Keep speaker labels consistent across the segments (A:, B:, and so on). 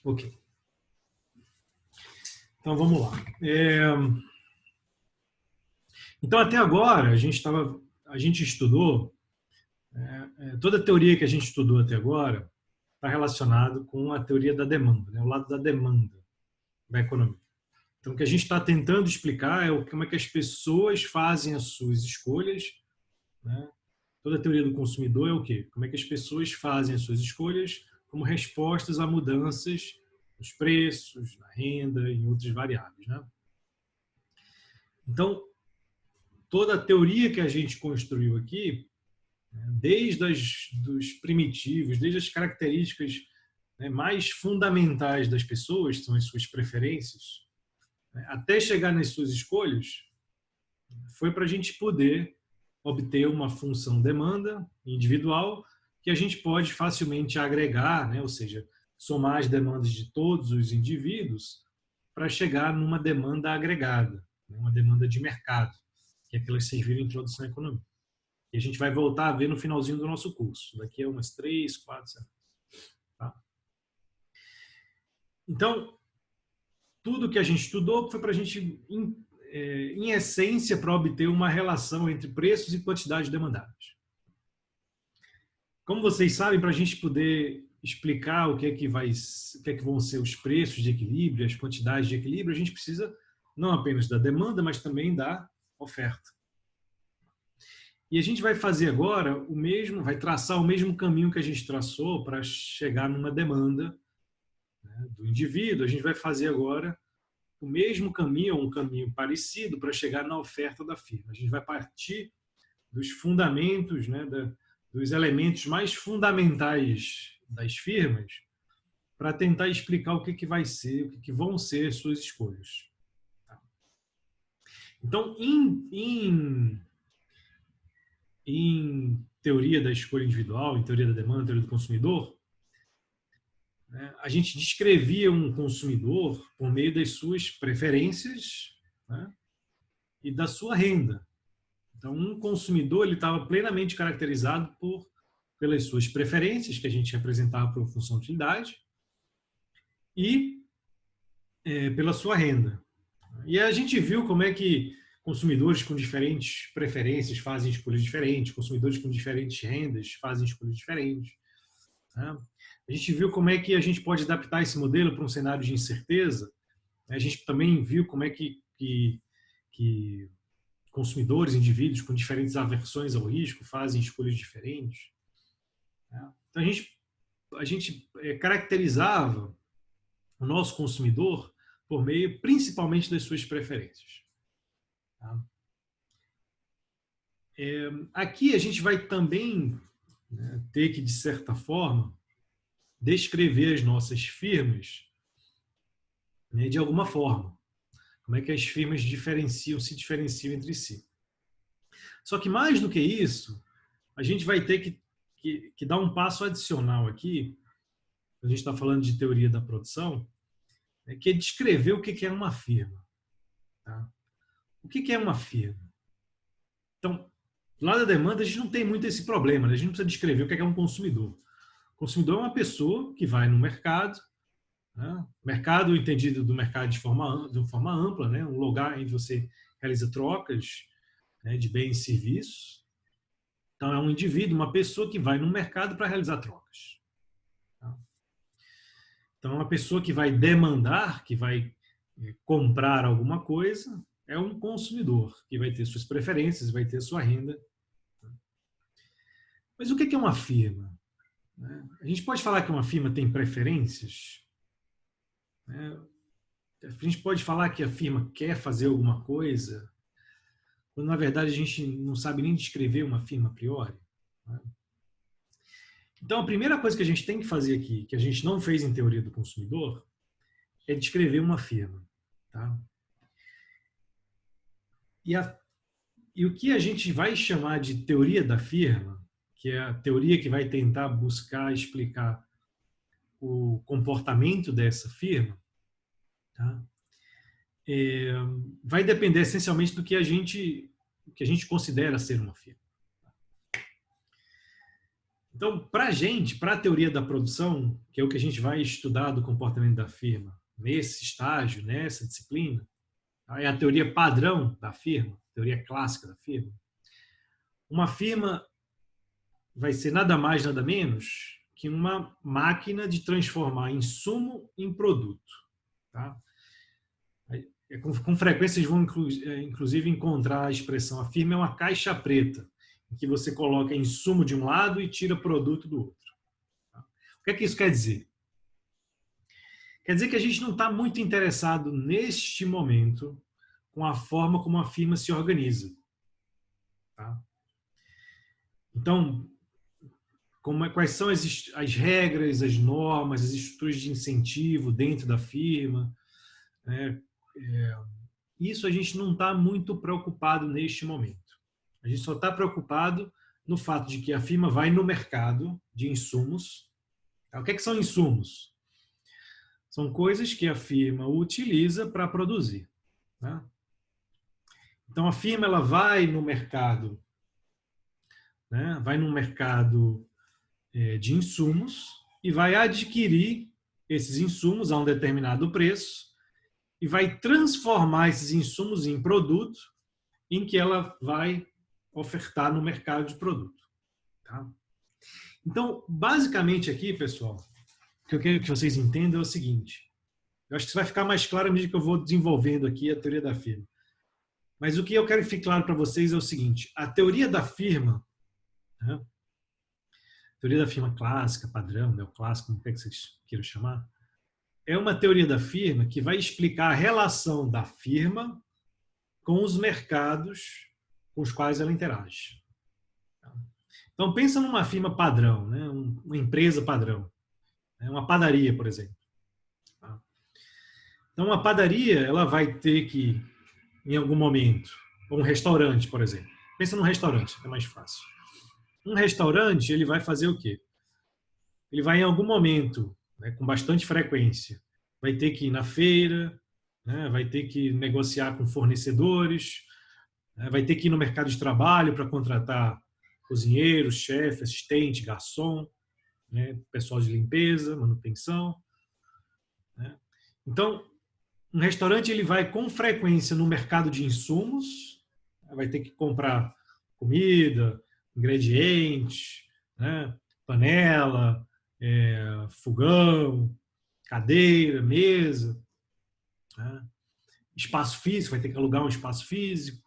A: Ok. Então vamos lá. Então até agora a gente estudou toda a teoria que a gente estudou até agora está relacionado com a teoria da demanda, né? O lado da demanda da economia. Então o que a gente está tentando explicar é como é que as pessoas fazem as suas escolhas, né? Toda a teoria do consumidor é o quê? Como é que as pessoas fazem as suas escolhas como respostas a mudanças nos preços, na renda e em outras variáveis, né? Então, toda a teoria que a gente construiu aqui, né, desde dos primitivos, desde as características, né, mais fundamentais das pessoas, são as suas preferências, né, até chegar nas suas escolhas, foi para a gente poder obter uma função demanda individual que a gente pode facilmente agregar, né, ou seja, somar as demandas de todos os indivíduos para chegar numa demanda agregada, né, uma demanda de mercado, que é aquela que vocês viram em Introdução à Economia. E a gente vai voltar a ver no finalzinho do nosso curso, daqui a umas 3, 4 semanas. Tá? Então, tudo que a gente estudou foi para a gente, em essência, para obter uma relação entre preços e quantidades demandadas. Como vocês sabem, para a gente poder explicar o que é que vão ser os preços de equilíbrio, as quantidades de equilíbrio, a gente precisa não apenas da demanda, mas também da oferta. E a gente vai fazer agora vai traçar o mesmo caminho que a gente traçou para chegar numa demanda, né, do indivíduo. A gente vai fazer agora o mesmo caminho, um caminho parecido, para chegar na oferta da firma. A gente vai partir dos fundamentos, né, dos elementos mais fundamentais das firmas, para tentar explicar o que vai ser, o que vão ser as suas escolhas. Então, em teoria da escolha individual, em teoria da demanda, teoria do consumidor, né, a gente descrevia um consumidor por meio das suas preferências, né, e da sua renda. Então, um consumidor ele estava plenamente caracterizado pelas suas preferências, que a gente representava por função de utilidade, e pela sua renda. E a gente viu como é que consumidores com diferentes preferências fazem escolhas diferentes, consumidores com diferentes rendas fazem escolhas diferentes. Né? A gente viu como é que a gente pode adaptar esse modelo para um cenário de incerteza. A gente também viu como é que consumidores, indivíduos com diferentes aversões ao risco fazem escolhas diferentes. Né? Então a gente caracterizava o nosso consumidor por meio principalmente das suas preferências. Tá? Aqui a gente vai também, né, ter que, de certa forma, descrever as nossas firmas, né, de alguma forma. Como é que as firmas se diferenciam entre si. Só que mais do que isso, a gente vai ter que dar um passo adicional aqui, a gente está falando de teoria da produção, que é descrever o que é uma firma. Tá? O que é uma firma? Então, lá da demanda, a gente não tem muito esse problema, né? A gente não precisa descrever o que é um consumidor. O consumidor é uma pessoa que vai no mercado, né? Mercado entendido do mercado de forma ampla, né? Um lugar onde você realiza trocas, né, de bens e serviços. Então, é um indivíduo, uma pessoa que vai no mercado para realizar trocas. Tá? Então, uma pessoa que vai demandar, que vai comprar alguma coisa, é um consumidor, que vai ter suas preferências, vai ter sua renda. Mas o que é uma firma? A gente pode falar que uma firma tem preferências? A gente pode falar que a firma quer fazer alguma coisa, quando na verdade a gente não sabe nem descrever uma firma a priori? Então, a primeira coisa que a gente tem que fazer aqui, que a gente não fez em teoria do consumidor, é descrever uma firma. Tá? E o que a gente vai chamar de teoria da firma, que é a teoria que vai tentar buscar explicar o comportamento dessa firma, tá? Vai depender essencialmente do que a gente considera ser uma firma. Então, para a gente, para a teoria da produção, que é o que a gente vai estudar do comportamento da firma, nesse estágio, nessa disciplina, é a teoria padrão da firma, teoria clássica da firma. Uma firma vai ser nada mais, nada menos que uma máquina de transformar insumo em produto. Tá? Com frequência, vocês vão, inclusive, encontrar a expressão: a firma é uma caixa preta, em que você coloca insumo de um lado e tira produto do outro. Tá? O que é que isso quer dizer? Quer dizer que a gente não está muito interessado, neste momento, com a forma como a firma se organiza. Tá? Então, quais são as regras, as normas, as estruturas de incentivo dentro da firma, né? Isso a gente não está muito preocupado neste momento. A gente só está preocupado no fato de que a firma vai no mercado de insumos. O que são insumos? São coisas que a firma utiliza para produzir. Né? Então, a firma ela vai no mercado, né? Vai no mercado de insumos e vai adquirir esses insumos a um determinado preço e vai transformar esses insumos em produto em que ela vai ofertar no mercado de produto. Tá? Então, basicamente aqui, pessoal, o que eu quero que vocês entendam é o seguinte. Eu acho que isso vai ficar mais claro à medida que eu vou desenvolvendo aqui a teoria da firma. Mas o que eu quero que fique claro para vocês é o seguinte. A teoria da firma, né? A teoria da firma clássica, padrão, neoclássico, como é que vocês queiram chamar, é uma teoria da firma que vai explicar a relação da firma com os mercados com os quais ela interage. Então, pensa numa firma padrão, né? Uma empresa padrão, né? Uma padaria, por exemplo. Então, uma padaria ela vai ter que, em algum momento, ou um restaurante, por exemplo. Pensa num restaurante, é mais fácil. Um restaurante ele vai fazer o quê? Ele vai, em algum momento, né, com bastante frequência, vai ter que ir na feira, né, vai ter que negociar com fornecedores, né, vai ter que ir no mercado de trabalho para contratar cozinheiro, chefe, assistente, garçom, né, pessoal de limpeza, manutenção. Né. Então, um restaurante ele vai com frequência no mercado de insumos, vai ter que comprar comida, ingredientes, né, panela, fogão, cadeira, mesa, né, espaço físico, vai ter que alugar um espaço físico.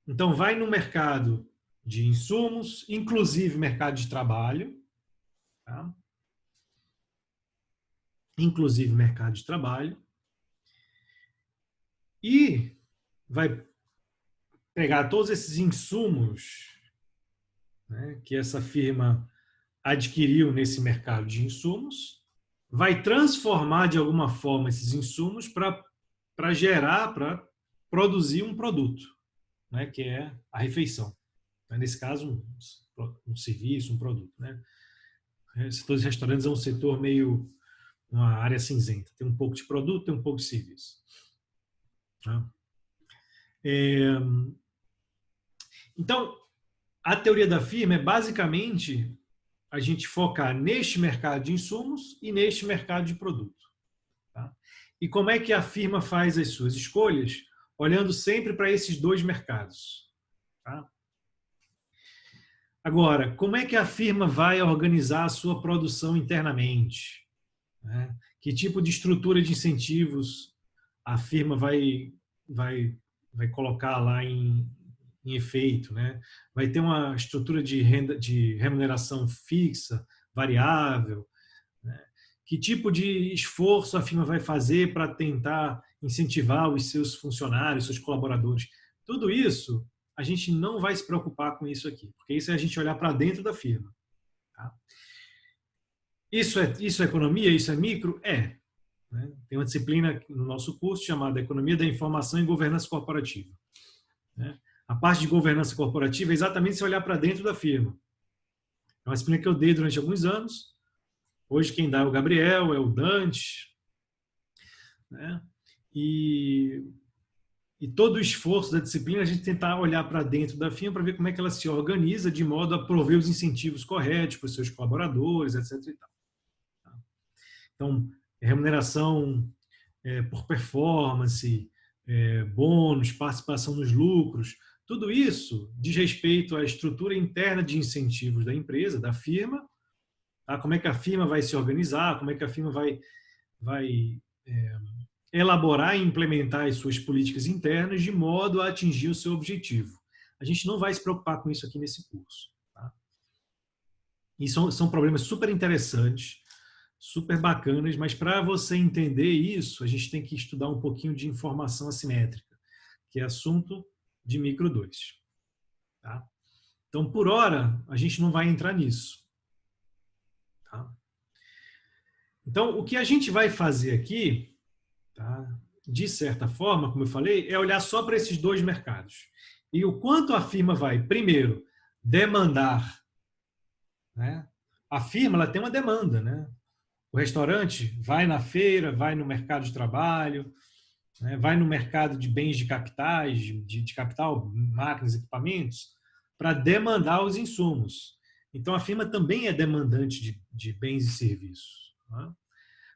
A: Então, vai no mercado de insumos, inclusive mercado de trabalho, tá? Inclusive mercado de trabalho, e vai pegar todos esses insumos, né, que essa firma adquiriu nesse mercado de insumos, vai transformar de alguma forma esses insumos para gerar, para produzir um produto, né, que é a refeição. Nesse caso, um serviço, um produto. Né? O setor de restaurantes é um setor meio uma área cinzenta. Tem um pouco de produto, tem um pouco de serviço. Tá? Então, a teoria da firma é basicamente a gente focar neste mercado de insumos e neste mercado de produto. Tá? E como é que a firma faz as suas escolhas? Olhando sempre para esses dois mercados. Tá? Agora, como é que a firma vai organizar a sua produção internamente? Né? Que tipo de estrutura de incentivos a firma vai colocar lá em efeito? Né? Vai ter uma estrutura de remuneração fixa, variável? Né? Que tipo de esforço a firma vai fazer para tentar incentivar os seus funcionários, seus colaboradores? Tudo isso, a gente não vai se preocupar com isso aqui, porque isso é a gente olhar para dentro da firma. Tá? Isso é economia? Isso é micro? É. Né? Tem uma disciplina no nosso curso chamada Economia da Informação e Governança Corporativa. Né? A parte de governança corporativa é exatamente se olhar para dentro da firma. É uma disciplina que eu dei durante alguns anos. Hoje quem dá é o Gabriel, é o Dante. Né? E E todo o esforço da disciplina é a gente tentar olhar para dentro da firma para ver como é que ela se organiza de modo a prover os incentivos corretos para os seus colaboradores, etc. E tal. Então, remuneração por performance, bônus, participação nos lucros, tudo isso diz respeito à estrutura interna de incentivos da empresa, da firma, tá? Como é que a firma vai se organizar, como é que a firma vai elaborar e implementar as suas políticas internas de modo a atingir o seu objetivo. A gente não vai se preocupar com isso aqui nesse curso. Tá? E são problemas super interessantes, super bacanas, mas para você entender isso, a gente tem que estudar um pouquinho de informação assimétrica, que é assunto de micro 2. Tá? Então, por hora, a gente não vai entrar nisso. Tá? Então, o que a gente vai fazer aqui, tá? De certa forma, como eu falei, é olhar só para esses dois mercados. E o quanto a firma vai, primeiro, demandar. Né? A firma ela tem uma demanda. Né? O restaurante vai na feira, vai no mercado de trabalho, né? Vai no mercado de bens de capitais, de capital, máquinas, equipamentos, para demandar os insumos. Então, a firma também é demandante de bens e serviços. Né?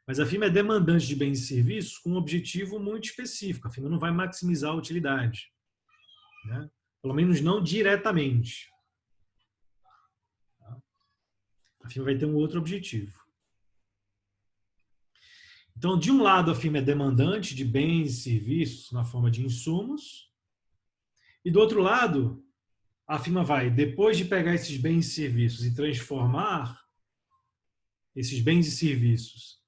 A: Mas a firma é demandante de bens e serviços com um objetivo muito específico. A firma não vai maximizar a utilidade. Né? Pelo menos não diretamente. A firma vai ter um outro objetivo. Então, de um lado, a firma é demandante de bens e serviços na forma de insumos. E do outro lado, a firma vai, depois de pegar esses bens e serviços e transformar esses bens e serviços,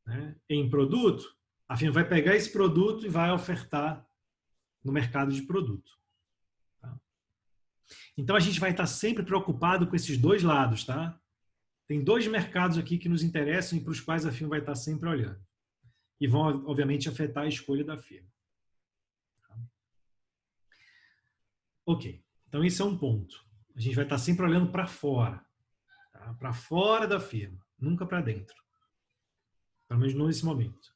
A: né, em produto, a firma vai pegar esse produto e vai ofertar no mercado de produto. Tá? Então, a gente vai estar sempre preocupado com esses dois lados. Tá? Tem dois mercados aqui que nos interessam e para os quais a firma vai estar sempre olhando. E vão, obviamente, afetar a escolha da firma. Tá? Ok. Então, esse é um ponto. A gente vai estar sempre olhando para fora. Tá? Para fora da firma. Nunca para dentro. Pelo menos não nesse momento.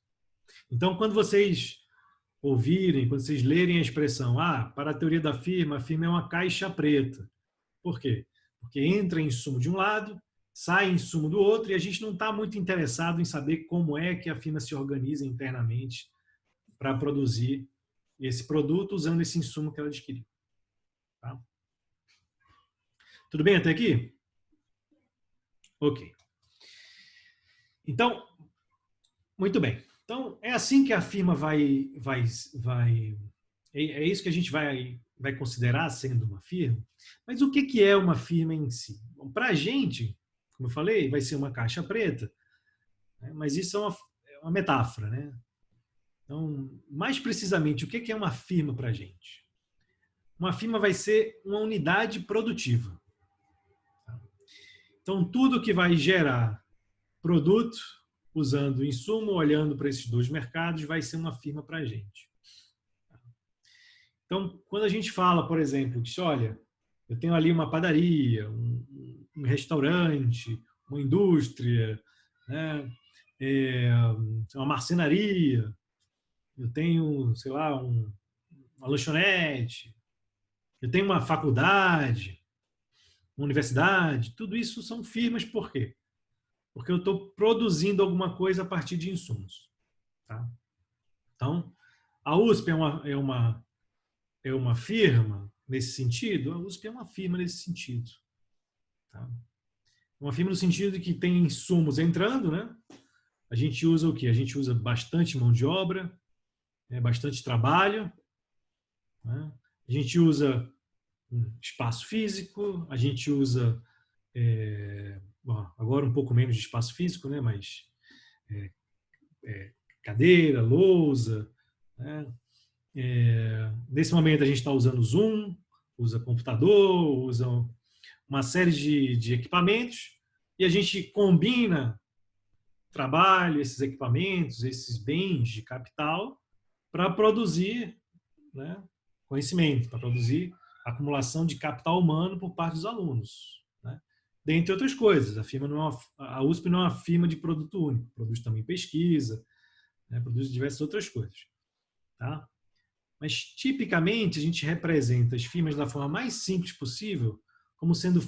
A: Então, quando vocês ouvirem, quando vocês lerem a expressão, para a teoria da firma, a firma é uma caixa preta. Por quê? Porque entra insumo de um lado, sai insumo do outro, e a gente não está muito interessado em saber como é que a firma se organiza internamente para produzir esse produto usando esse insumo que ela adquiriu. Tá? Tudo bem até aqui? Ok. Então, muito bem. Então, é assim que a firma é isso que a gente vai considerar sendo uma firma. Mas o que é uma firma em si? Para a gente, como eu falei, vai ser uma caixa preta, né? Mas isso é uma metáfora. Né? Então, mais precisamente, o que é uma firma para a gente? Uma firma vai ser uma unidade produtiva. Então, tudo que vai gerar produto, usando insumo, olhando para esses dois mercados, vai ser uma firma para a gente. Então, quando a gente fala, por exemplo, que olha, eu tenho ali uma padaria, um restaurante, uma indústria, né? Uma marcenaria, eu tenho, sei lá, uma lanchonete, eu tenho uma faculdade, uma universidade, tudo isso são firmas, por quê? Porque eu estou produzindo alguma coisa a partir de insumos. Tá? Então, a USP é uma firma nesse sentido? A USP é uma firma nesse sentido. Tá? Uma firma no sentido de que tem insumos entrando, né? A gente usa o quê? A gente usa bastante mão de obra, bastante trabalho, né? A gente usa espaço físico, a gente usa bom, agora um pouco menos de espaço físico, né? Mas cadeira, lousa, né? Nesse momento a gente está usando Zoom, usa computador, usa uma série de equipamentos e a gente combina trabalho, esses equipamentos, esses bens de capital para produzir, né, conhecimento, para produzir acumulação de capital humano por parte dos alunos. Né? Dentre outras coisas, a USP não é uma firma de produto único, produz também pesquisa, né, produz diversas outras coisas. Tá? Mas, tipicamente, a gente representa as firmas da forma mais simples possível, como sendo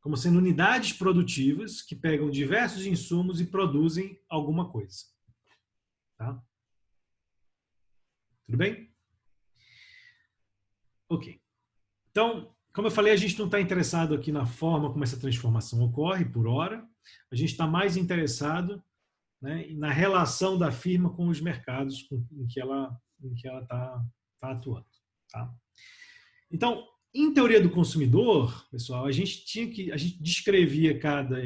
A: como sendo unidades produtivas que pegam diversos insumos e produzem alguma coisa. Tá? Tudo bem? Ok. Então, como eu falei, a gente não está interessado aqui na forma como essa transformação ocorre, por hora. A gente está mais interessado, né, na relação da firma com os mercados em que ela está atuando. Tá? Então, em teoria do consumidor, pessoal, a gente descrevia cada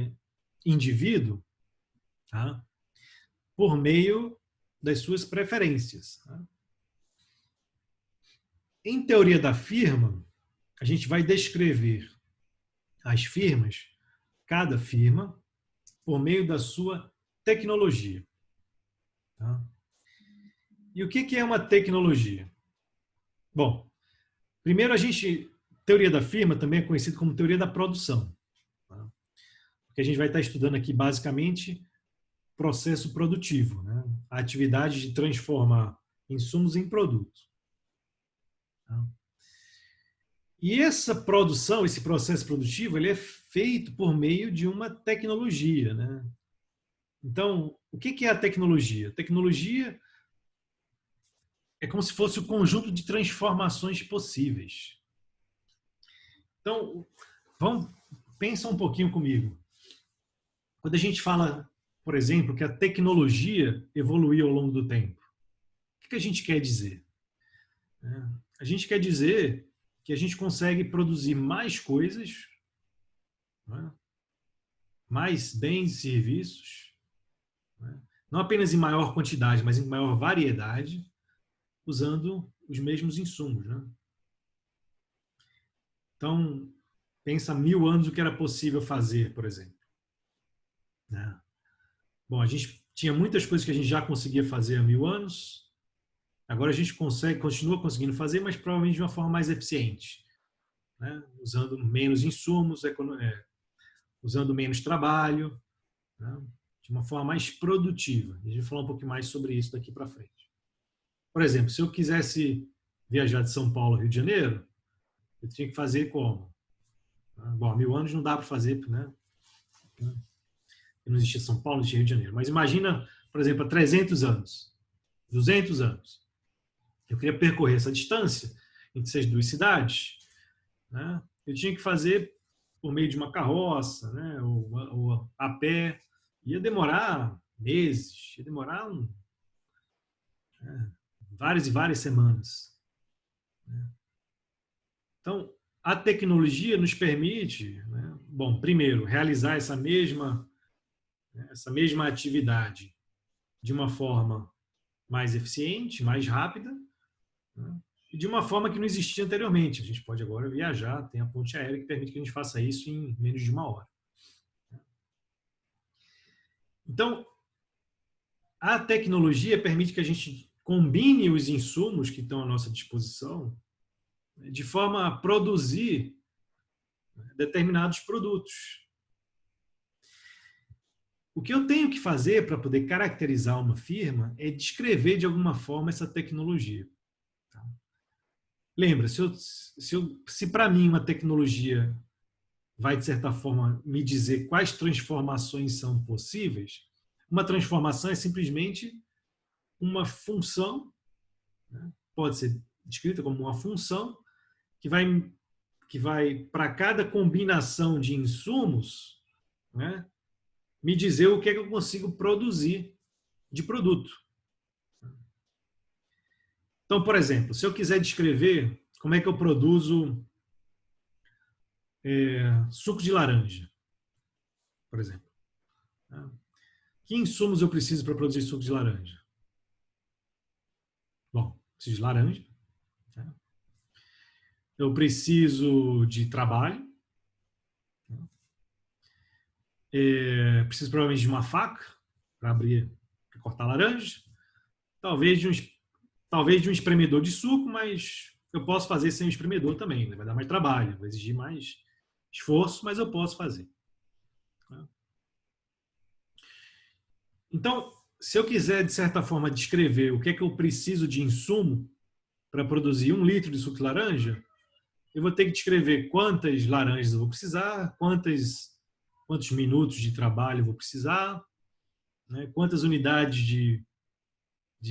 A: indivíduo, tá, por meio das suas preferências. Tá? Em teoria da firma, a gente vai descrever as firmas, cada firma, por meio da sua tecnologia. Tá? E o que é uma tecnologia? Bom, primeiro teoria da firma também é conhecido como teoria da produção. Tá? Porque a gente vai estar estudando aqui basicamente processo produtivo, né? A atividade de transformar insumos em produtos. Tá? E essa produção, esse processo produtivo, ele é feito por meio de uma tecnologia, né? Então, o que é a tecnologia? A tecnologia é como se fosse o conjunto de transformações possíveis. Então, pensa um pouquinho comigo. Quando a gente fala, por exemplo, que a tecnologia evoluiu ao longo do tempo, o que a gente quer dizer? A gente quer dizer que a gente consegue produzir mais coisas, né? Mais bens e serviços, né? Não apenas em maior quantidade, mas em maior variedade, usando os mesmos insumos. Né? Então, pensa 1000 anos o que era possível fazer, por exemplo. Né? Bom, a gente tinha muitas coisas que a gente já conseguia fazer há 1000 anos, agora a gente continua conseguindo fazer, mas provavelmente de uma forma mais eficiente. Né? Usando menos insumos, usando menos trabalho, né? De uma forma mais produtiva. A gente vai falar um pouquinho mais sobre isso daqui para frente. Por exemplo, se eu quisesse viajar de São Paulo ao Rio de Janeiro, eu tinha que fazer como? Bom, há 1000 anos não dá para fazer, né? Não existia São Paulo, não existia Rio de Janeiro. Mas imagina, por exemplo, há 300 anos, 200 anos. Eu queria percorrer essa distância entre essas duas cidades, né? Eu tinha que fazer por meio de uma carroça, né? Ou a pé. Ia demorar meses, ia demorar várias e várias semanas. Então, a tecnologia nos permite, né, bom, primeiro, realizar essa mesma atividade de uma forma mais eficiente, mais rápida, né, e de uma forma que não existia anteriormente. A gente pode agora viajar, tem a ponte aérea que permite que a gente faça isso em menos de 1 hora. Então, a tecnologia permite que a gente combine os insumos que estão à nossa disposição de forma a produzir determinados produtos. O que eu tenho que fazer para poder caracterizar uma firma é descrever de alguma forma essa tecnologia. Tá? Lembra, se para mim uma tecnologia vai, de certa forma, me dizer quais transformações são possíveis, uma transformação é simplesmente uma função, né? Pode ser descrita como uma função que vai para cada combinação de insumos, né, me dizer o que é que eu consigo produzir de produto. Então, por exemplo, se eu quiser descrever como é que eu produzo suco de laranja, por exemplo. Que insumos eu preciso para produzir suco de laranja? Bom, preciso de laranja. Eu preciso de trabalho. Preciso provavelmente de uma faca para abrir, para cortar laranja. Talvez de um espremedor de suco, mas eu posso fazer sem o espremedor também. Né? Vai dar mais trabalho, vai exigir mais esforço, mas eu posso fazer. Então, se eu quiser, de certa forma, descrever o que é que eu preciso de insumo para produzir 1 litro de suco de laranja, eu vou ter que descrever quantas laranjas eu vou precisar, quantos minutos de trabalho eu vou precisar, né? Quantas unidades de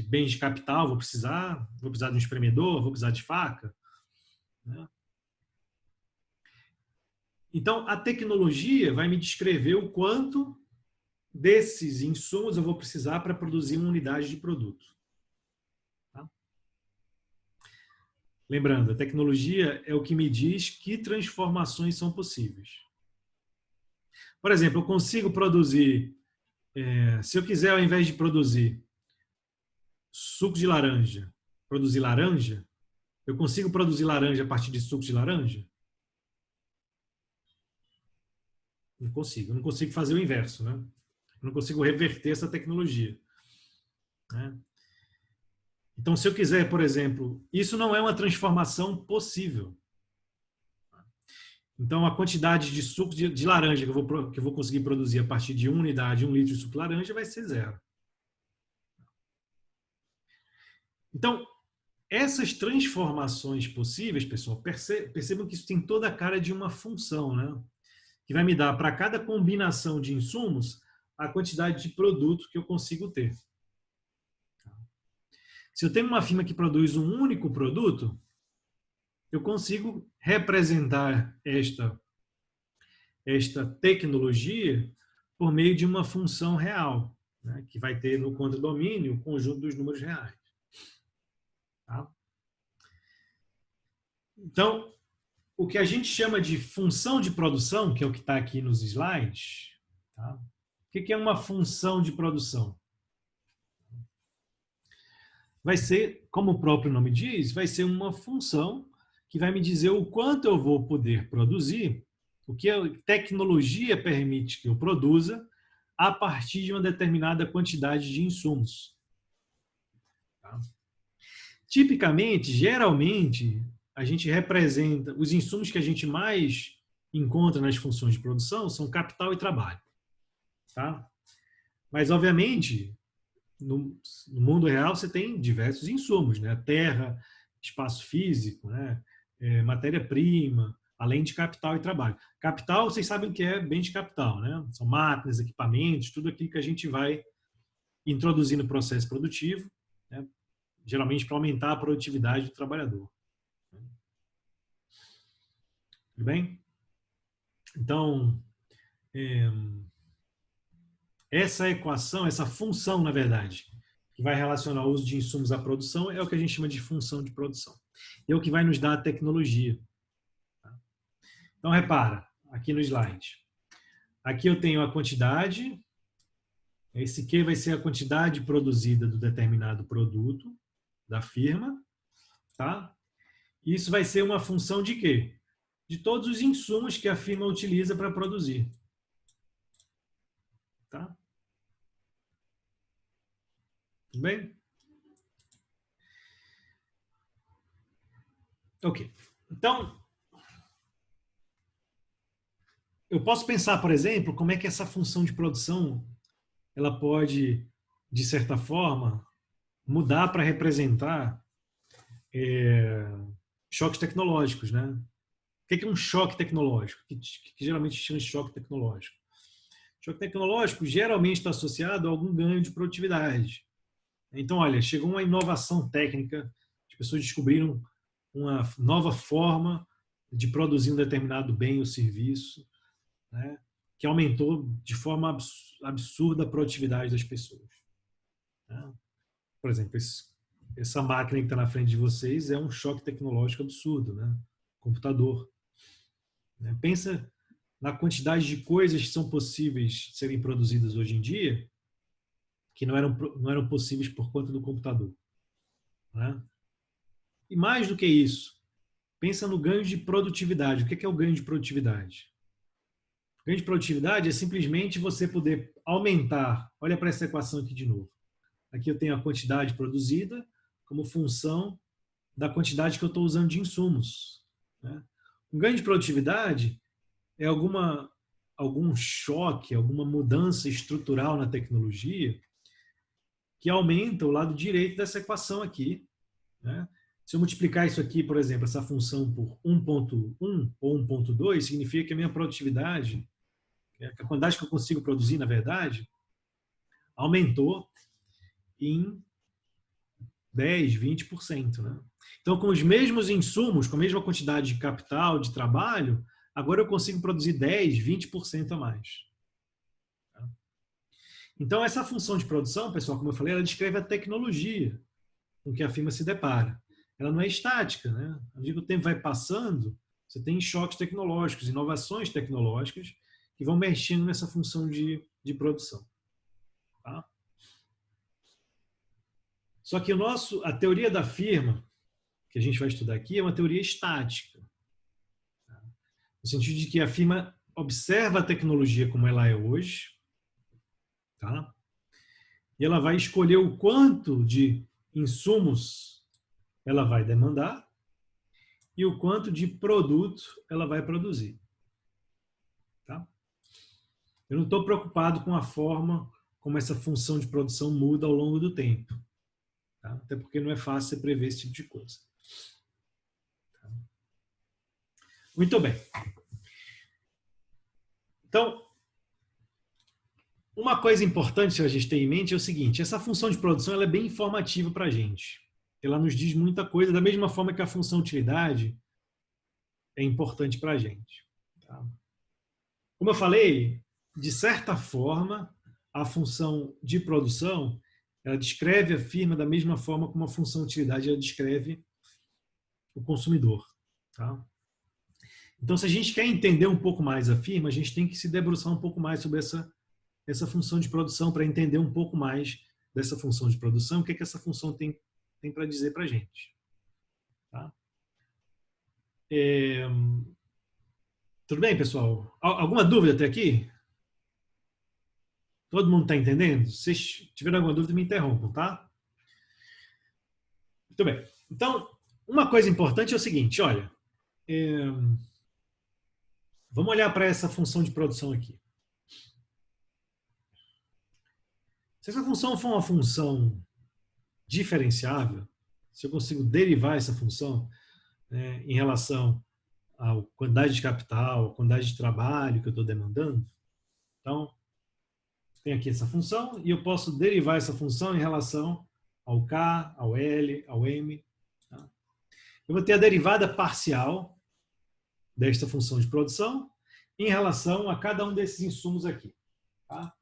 A: bens de capital vou precisar de um espremedor, vou precisar de faca, né? Então, a tecnologia vai me descrever o quanto desses insumos eu vou precisar para produzir uma unidade de produto. Tá? Lembrando, a tecnologia é o que me diz que transformações são possíveis. Por exemplo, eu consigo produzir, se eu quiser, ao invés de produzir suco de laranja, produzir laranja, eu consigo produzir laranja a partir de suco de laranja? Não consigo. Eu não consigo fazer o inverso, né? Eu não consigo reverter essa tecnologia, né? Então, se eu quiser, por exemplo, isso não é uma transformação possível. Então, a quantidade de suco de laranja que eu vou conseguir produzir a partir de 1 unidade, 1 litro de suco de laranja, vai ser 0. Então, essas transformações possíveis, pessoal, percebam que isso tem toda a cara de uma função, né? Que vai me dar, para cada combinação de insumos, a quantidade de produto que eu consigo ter. Se eu tenho uma firma que produz um único produto, eu consigo representar esta tecnologia por meio de uma função real, né, que vai ter no contradomínio o conjunto dos números reais. Tá? Então, o que a gente chama de função de produção, que é o que está aqui nos slides, tá? O que é uma função de produção? Vai ser, como o próprio nome diz, vai ser uma função que vai me dizer o quanto eu vou poder produzir, o que a tecnologia permite que eu produza, a partir de uma determinada quantidade de insumos. Tá? Tipicamente, geralmente, a gente representa, os insumos que a gente mais encontra nas funções de produção são capital e trabalho. Tá? Mas, obviamente, no mundo real você tem diversos insumos, né? Terra, espaço físico, né? Matéria-prima, além de capital e trabalho. Capital, vocês sabem que é bem de capital, né? São máquinas, equipamentos, tudo aquilo que a gente vai introduzir no processo produtivo, né? Geralmente para aumentar a produtividade do trabalhador. Tudo bem? Então, essa equação, essa função, na verdade, que vai relacionar o uso de insumos à produção, é o que a gente chama de função de produção. É o que vai nos dar a tecnologia. Então, repara, aqui no slide. Aqui eu tenho a quantidade, esse Q vai ser a quantidade produzida do determinado produto da firma, tá? Isso vai ser uma função de quê? De todos os insumos que a firma utiliza para produzir. Tá? Tudo bem? Ok. Então, eu posso pensar, por exemplo, como é que essa função de produção ela pode, de certa forma, mudar para representar choques tecnológicos, né? O que é um choque tecnológico? Que geralmente chama de choque tecnológico. Choque tecnológico geralmente está associado a algum ganho de produtividade. Então, olha, chegou uma inovação técnica, as pessoas descobriram uma nova forma de produzir um determinado bem ou serviço, né, que aumentou de forma absurda a produtividade das pessoas. Né? Por exemplo, essa máquina que está na frente de vocês é um choque tecnológico absurdo, né? Computador. Né? Pensa na quantidade de coisas que são possíveis de serem produzidas hoje em dia que não eram possíveis por conta do computador. Né? E mais do que isso, pensa no ganho de produtividade. O que é o ganho de produtividade? O ganho de produtividade é simplesmente você poder aumentar. Olha para essa equação aqui de novo. Aqui eu tenho a quantidade produzida como função da quantidade que eu estou usando de insumos. Né? Um ganho de produtividade é algum choque, alguma mudança estrutural na tecnologia que aumenta o lado direito dessa equação aqui, né? Se eu multiplicar isso aqui, por exemplo, essa função por 1.1 ou 1.2, significa que a minha produtividade, a quantidade que eu consigo produzir, na verdade, aumentou em 10, 20%. Né? Então, com os mesmos insumos, com a mesma quantidade de capital, de trabalho, agora eu consigo produzir 10, 20% a mais. Então, essa função de produção, pessoal, como eu falei, ela descreve a tecnologia com que a firma se depara. Ela não é estática. Né? À medida que o tempo vai passando, você tem choques tecnológicos, inovações tecnológicas que vão mexendo nessa função de produção. Tá? Só que a teoria da firma, que a gente vai estudar aqui, é uma teoria estática. Tá? No sentido de que a firma observa a tecnologia como ela é hoje, tá? E ela vai escolher o quanto de insumos ela vai demandar e o quanto de produto ela vai produzir. Tá? Eu não estou preocupado com a forma como essa função de produção muda ao longo do tempo. Tá? Até porque não é fácil você prever esse tipo de coisa. Tá? Muito bem. Então, uma coisa importante que a gente tem em mente é o seguinte: essa função de produção ela é bem informativa para a gente. Ela nos diz muita coisa, da mesma forma que a função utilidade é importante para a gente. Tá? Como eu falei, de certa forma, a função de produção ela descreve a firma da mesma forma como a função utilidade ela descreve o consumidor. Tá? Então, se a gente quer entender um pouco mais a firma, a gente tem que se debruçar um pouco mais sobre essa função de produção para entender um pouco mais dessa função de produção, o que essa função tem para dizer para a gente. Tá? Tudo bem, pessoal? Alguma dúvida até aqui? Todo mundo está entendendo? Se vocês tiverem alguma dúvida, me interrompam, tá? Muito bem. Então, uma coisa importante é o seguinte, olha, vamos olhar para essa função de produção aqui. Se essa função for uma função diferenciável, se eu consigo derivar essa função em relação à quantidade de capital, à quantidade de trabalho que eu estou demandando, então, tem aqui essa função e eu posso derivar essa função em relação ao K, ao L, ao M. Tá? Eu vou ter a derivada parcial desta função de produção em relação a cada um desses insumos aqui. Tá?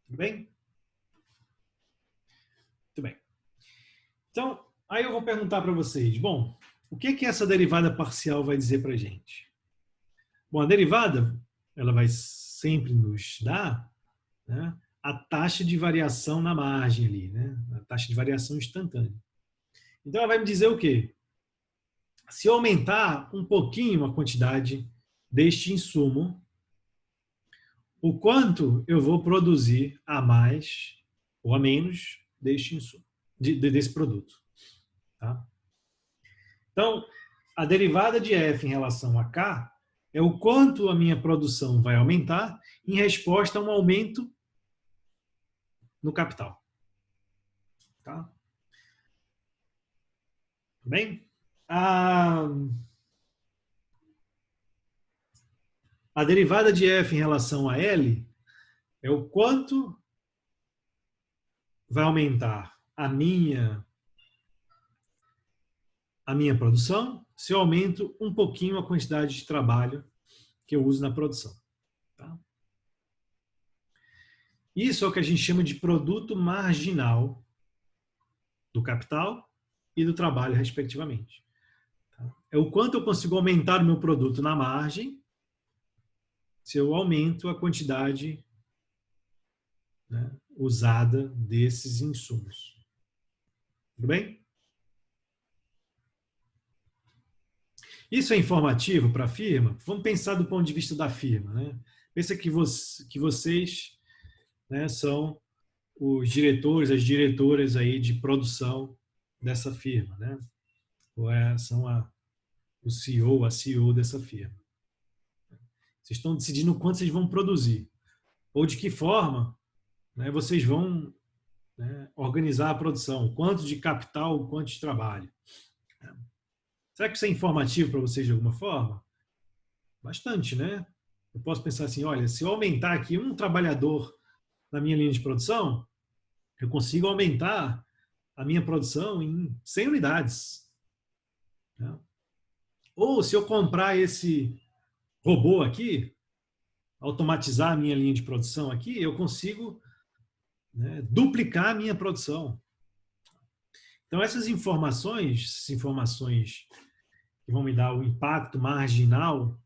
A: Tudo bem? Muito bem. Então, aí eu vou perguntar para vocês, bom, o que essa derivada parcial vai dizer para a gente? Bom, a derivada, ela vai sempre nos dar, né, a taxa de variação na margem ali, né, a taxa de variação instantânea. Então, ela vai me dizer o quê? Se eu aumentar um pouquinho a quantidade deste insumo, o quanto eu vou produzir a mais ou a menos deste insumo, desse produto. Tá? Então, a derivada de F em relação a K é o quanto a minha produção vai aumentar em resposta a um aumento no capital. Tá? Bem? A derivada de F em relação a L é o quanto vai aumentar a minha produção se eu aumento um pouquinho a quantidade de trabalho que eu uso na produção. Tá? Isso é o que a gente chama de produto marginal do capital e do trabalho, respectivamente. Tá? É o quanto eu consigo aumentar o meu produto na margem se eu aumento a quantidade, né, usada desses insumos. Tudo bem? Isso é informativo para a firma? Vamos pensar do ponto de vista da firma. Né? Pensa que vocês, né, são os diretores, as diretoras aí de produção dessa firma. Né? Ou são o CEO, a CEO dessa firma. Vocês estão decidindo quanto vocês vão produzir. Ou de que forma, né, vocês vão né, organizar a produção, quanto de capital, quanto de trabalho. Será que isso é informativo para vocês de alguma forma? Bastante, né? Eu posso pensar assim, olha, se eu aumentar aqui um trabalhador na minha linha de produção, eu consigo aumentar a minha produção em 100 unidades. Né? Ou se eu comprar esse robô aqui, automatizar a minha linha de produção aqui, eu consigo, né, duplicar a minha produção. Então, essas informações que vão me dar o impacto marginal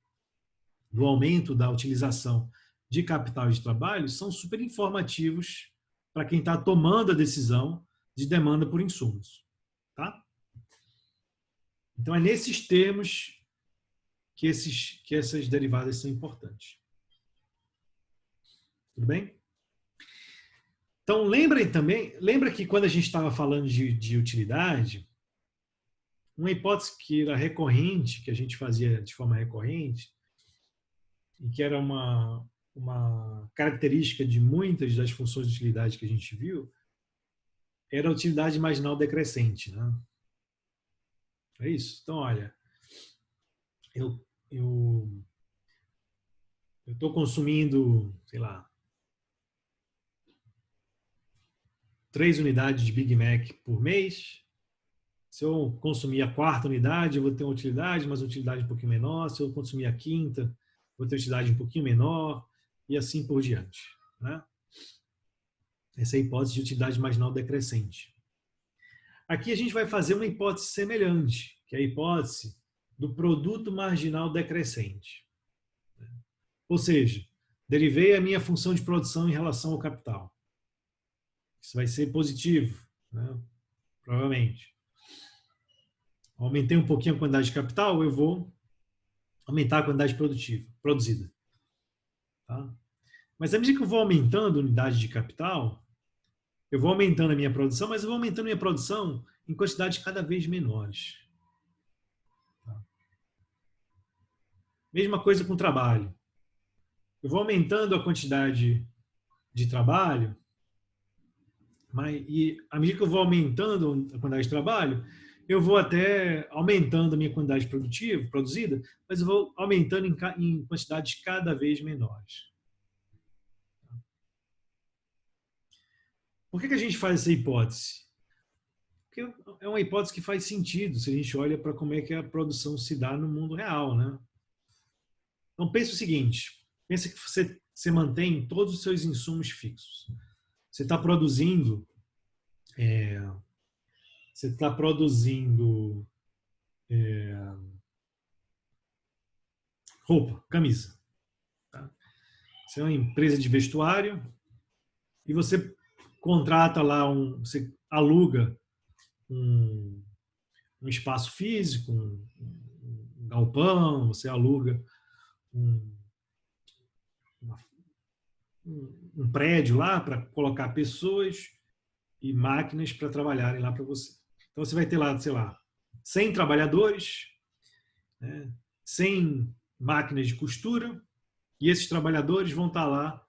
A: do aumento da utilização de capital de trabalho são super informativos para quem está tomando a decisão de demanda por insumos. Tá? Então, é nesses termos que essas derivadas são importantes. Tudo bem? Então, lembra que quando a gente estava falando de utilidade, uma hipótese que era recorrente, que a gente fazia de forma recorrente, e que era uma característica de muitas das funções de utilidade que a gente viu, era a utilidade marginal decrescente. Né? É isso? Então, olha, eu estou consumindo, sei lá, 3 unidades de Big Mac por mês. Se eu consumir a 4ª unidade, eu vou ter uma utilidade, mas uma utilidade um pouquinho menor. Se eu consumir a 5ª, vou ter uma utilidade um pouquinho menor, e assim por diante. Né? Essa é a hipótese de utilidade marginal decrescente. Aqui a gente vai fazer uma hipótese semelhante, que é a hipótese do produto marginal decrescente. Ou seja, derivei a minha função de produção em relação ao capital. Isso vai ser positivo, né? Provavelmente. Aumentei um pouquinho a quantidade de capital, eu vou aumentar a quantidade produzida. Tá? Mas à medida que eu vou aumentando a unidade de capital, eu vou aumentando a minha produção, mas eu vou aumentando a minha produção em quantidades cada vez menores. Tá? Mesma coisa com o trabalho. Eu vou aumentando a quantidade de trabalho, e à medida que eu vou aumentando a quantidade de trabalho, eu vou até aumentando a minha quantidade produzida, mas eu vou aumentando em quantidades cada vez menores. Por que a gente faz essa hipótese? Porque é uma hipótese que faz sentido se a gente olha para como é que a produção se dá no mundo real, né? Então, pense o seguinte, pensa que você mantém todos os seus insumos fixos. Você está produzindo roupa, camisa. Tá? Você é uma empresa de vestuário e você contrata lá, você aluga um espaço físico, um galpão, você aluga um prédio lá para colocar pessoas e máquinas para trabalharem lá para você. Então você vai ter lá, sei lá, 100 trabalhadores, né, 100 máquinas de costura, e esses trabalhadores vão estar lá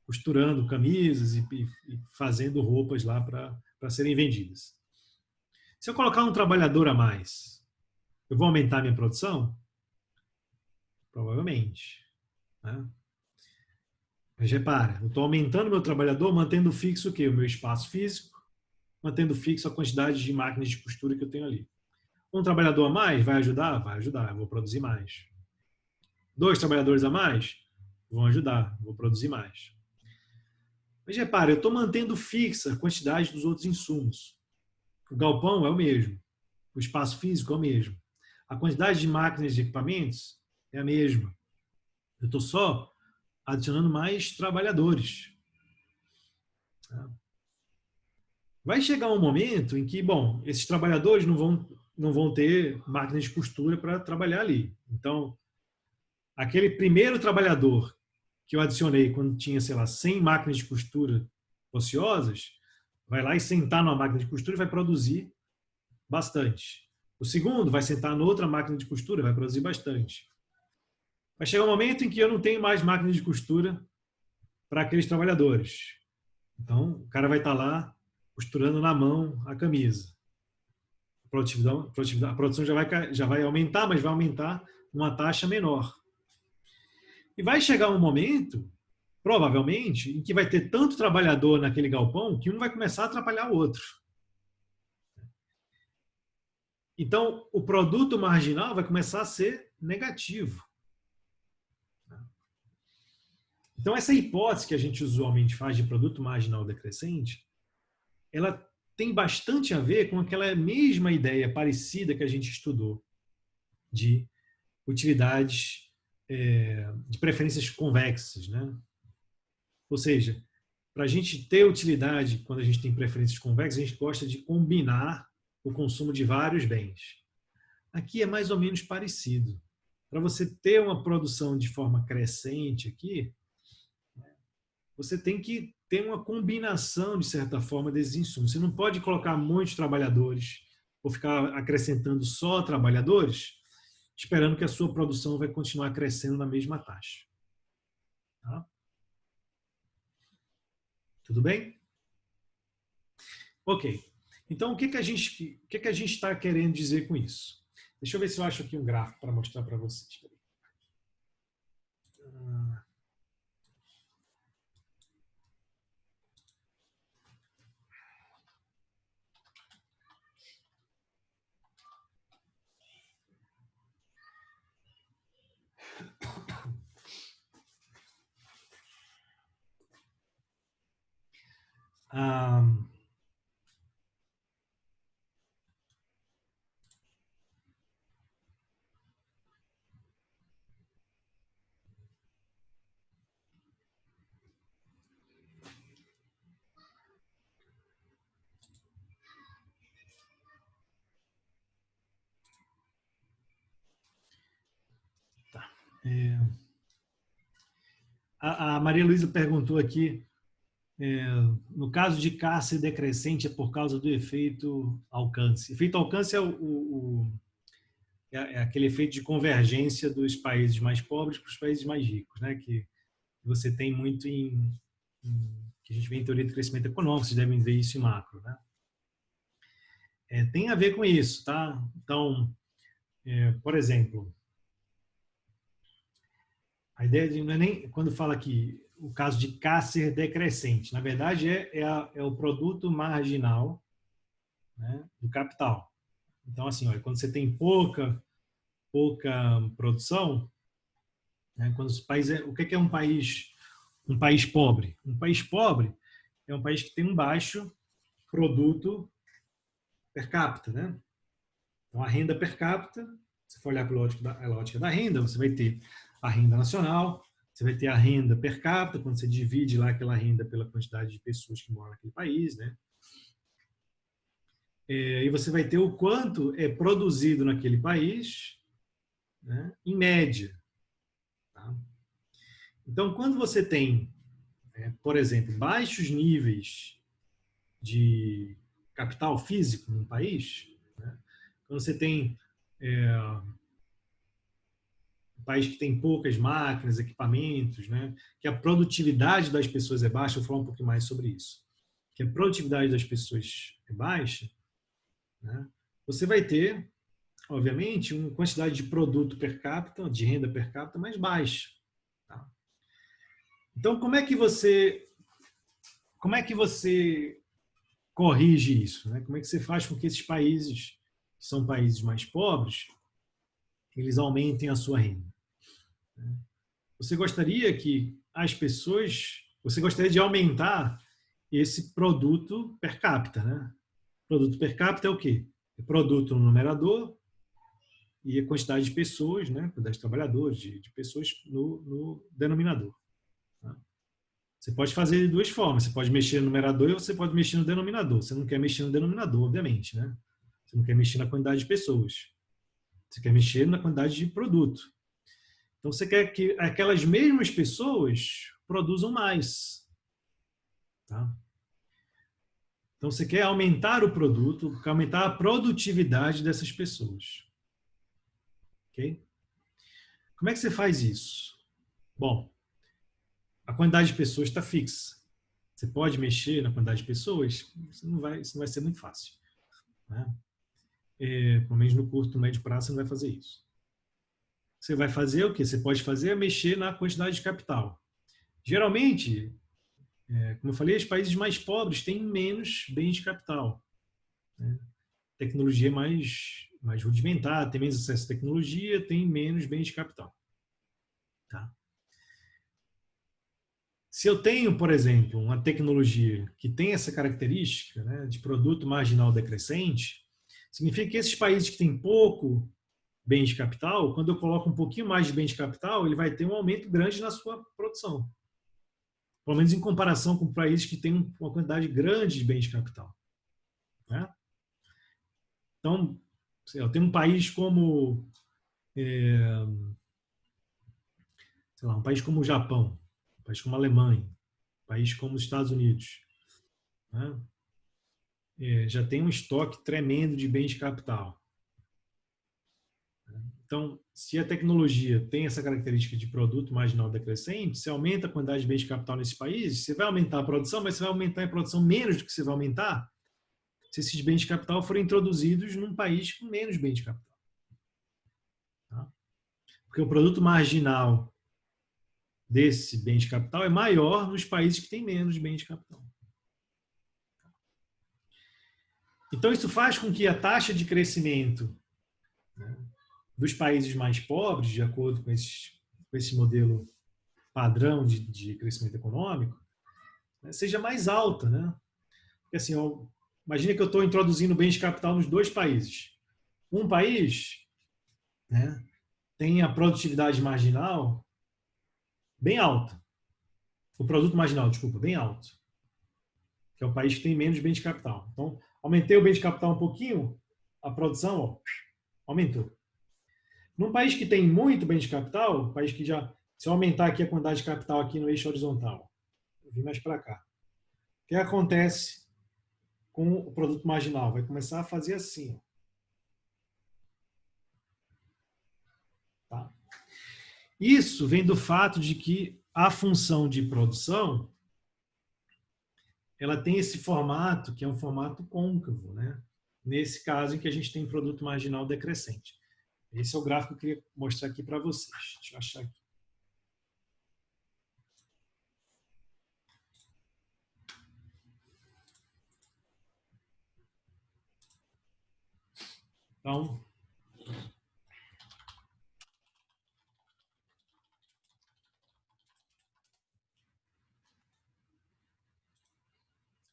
A: costurando camisas e fazendo roupas lá para serem vendidas. Se eu colocar um trabalhador a mais, eu vou aumentar a minha produção? Provavelmente. Né? Mas repara, eu estou aumentando meu trabalhador, mantendo fixo o quê? O meu espaço físico, mantendo fixo a quantidade de máquinas de costura que eu tenho ali. Um trabalhador a mais vai ajudar? Vai ajudar, eu vou produzir mais. 2 trabalhadores a mais? Vão ajudar, eu vou produzir mais. Mas repara, eu estou mantendo fixa a quantidade dos outros insumos. O galpão é o mesmo, o espaço físico é o mesmo, a quantidade de máquinas e equipamentos é a mesma. Eu estou só adicionando mais trabalhadores. Vai chegar um momento em que, bom, esses trabalhadores não vão ter máquinas de costura para trabalhar ali. Então, aquele primeiro trabalhador que eu adicionei quando tinha, sei lá, 100 máquinas de costura ociosas, vai lá e sentar numa máquina de costura e vai produzir bastante. O segundo vai sentar noutra máquina de costura e vai produzir bastante. Vai chegar um momento em que eu não tenho mais máquinas de costura para aqueles trabalhadores. Então, o cara vai estar lá costurando na mão a camisa. A produção já vai aumentar, mas vai aumentar uma taxa menor. E vai chegar um momento, provavelmente, em que vai ter tanto trabalhador naquele galpão que um vai começar a atrapalhar o outro. Então, o produto marginal vai começar a ser negativo. Então, essa hipótese que a gente usualmente faz de produto marginal decrescente, ela tem bastante a ver com aquela mesma ideia parecida que a gente estudou de utilidades de preferências convexas, né? Ou seja, para a gente ter utilidade quando a gente tem preferências convexas, a gente gosta de combinar o consumo de vários bens. Aqui é mais ou menos parecido. Para você ter uma produção de forma crescente aqui, você tem que ter uma combinação, de certa forma, desses insumos. Você não pode colocar muitos trabalhadores ou ficar acrescentando só trabalhadores, esperando que a sua produção vai continuar crescendo na mesma taxa. Tá? Tudo bem? Ok. Então, o que a gente está querendo dizer com isso? Deixa eu ver se eu acho aqui um gráfico para mostrar para vocês. Tá. A Maria Luísa perguntou aqui, no caso de cárcere decrescente é por causa do efeito alcance. Efeito alcance é aquele efeito de convergência dos países mais pobres para os países mais ricos, né? Que você tem muito que a gente vê em teoria de crescimento econômico, vocês devem ver isso em macro, né? Tem a ver com isso, tá? Então, por exemplo, a ideia de não é nem quando fala aqui o caso de cárcere decrescente, na verdade é o produto marginal, né, do capital. Então, assim, olha, quando você tem pouca produção, né, quando os países, o que é um país pobre? Um país pobre é um país que tem um baixo produto per capita, né? Então, a renda per capita, se for olhar pela ótica da renda, você vai ter a renda nacional, você vai ter a renda per capita, quando você divide lá aquela renda pela quantidade de pessoas que moram naquele país, né? E você vai ter o quanto é produzido naquele país, né, em média. Tá? Então, quando você tem, por exemplo, baixos níveis de capital físico num país, né, quando você tem um país que tem poucas máquinas, equipamentos, né, que a produtividade das pessoas é baixa, eu vou falar um pouquinho mais sobre isso, que a produtividade das pessoas é baixa, né, você vai ter, obviamente, uma quantidade de produto per capita, de renda per capita mais baixa. Tá? Então, como é que você corrige isso? Né? Como é que você faz com que esses países, que são países mais pobres, eles aumentem a sua renda? Você gostaria que você gostaria de aumentar esse produto per capita, né? Produto per capita é o quê? É produto no numerador e a quantidade de pessoas, né? Quantidade de trabalhadores, de pessoas no denominador. Tá? Você pode fazer de duas formas. Você pode mexer no numerador e você pode mexer no denominador. Você não quer mexer no denominador, obviamente, né? Você não quer mexer na quantidade de pessoas. Você quer mexer na quantidade de produto. Então, você quer que aquelas mesmas pessoas produzam mais. Tá? Então, você quer aumentar o produto, quer aumentar a produtividade dessas pessoas. Ok? Como é que você faz isso? Bom, a quantidade de pessoas está fixa. Você pode mexer na quantidade de pessoas? Isso não vai ser muito fácil, né? Pelo menos no curto, médio prazo, você não vai fazer isso. Você vai fazer o que você pode fazer é mexer na quantidade de capital. Geralmente, como eu falei, os países mais pobres têm menos bens de capital, né? Tecnologia mais rudimentar, tem menos acesso à tecnologia, tem menos bens de capital. Tá? Se eu tenho, por exemplo, uma tecnologia que tem essa característica, né, de produto marginal decrescente, significa que esses países que têm pouco bem de capital, quando eu coloco um pouquinho mais de bem de capital, ele vai ter um aumento grande na sua produção. Pelo menos em comparação com países que têm uma quantidade grande de bem de capital, né? Então, eu tenho um país como, sei lá, um país como o Japão, um país como a Alemanha, um país como os Estados Unidos, né? Já tem um estoque tremendo de bens de capital. Então, se a tecnologia tem essa característica de produto marginal decrescente, você aumenta a quantidade de bens de capital nesse país, você vai aumentar a produção, mas você vai aumentar a produção menos do que você vai aumentar se esses bens de capital forem introduzidos num país com menos bens de capital. Tá? Porque o produto marginal desse bem de capital é maior nos países que têm menos bens de capital. Então, isso faz com que a taxa de crescimento, né, dos países mais pobres, de acordo com esse modelo padrão de crescimento econômico, né, seja mais alta. Né? Porque, assim, imagina que eu estou introduzindo bens de capital nos dois países. Um país, né, tem a produtividade marginal bem alta. O produto marginal, desculpa, bem alto. Que é o país que tem menos bem de capital. Então, aumentei o bem de capital um pouquinho, a produção aumentou. Num país que tem muito bem de capital, país que já, se eu aumentar aqui a quantidade de capital aqui no eixo horizontal, eu vim mais para cá. O que acontece com o produto marginal? Vai começar a fazer assim. Tá? Isso vem do fato de que a função de produção ela tem esse formato, que é um formato côncavo, né? Nesse caso em que a gente tem produto marginal decrescente. Esse é o gráfico que eu queria mostrar aqui para vocês. Deixa eu achar aqui. Então,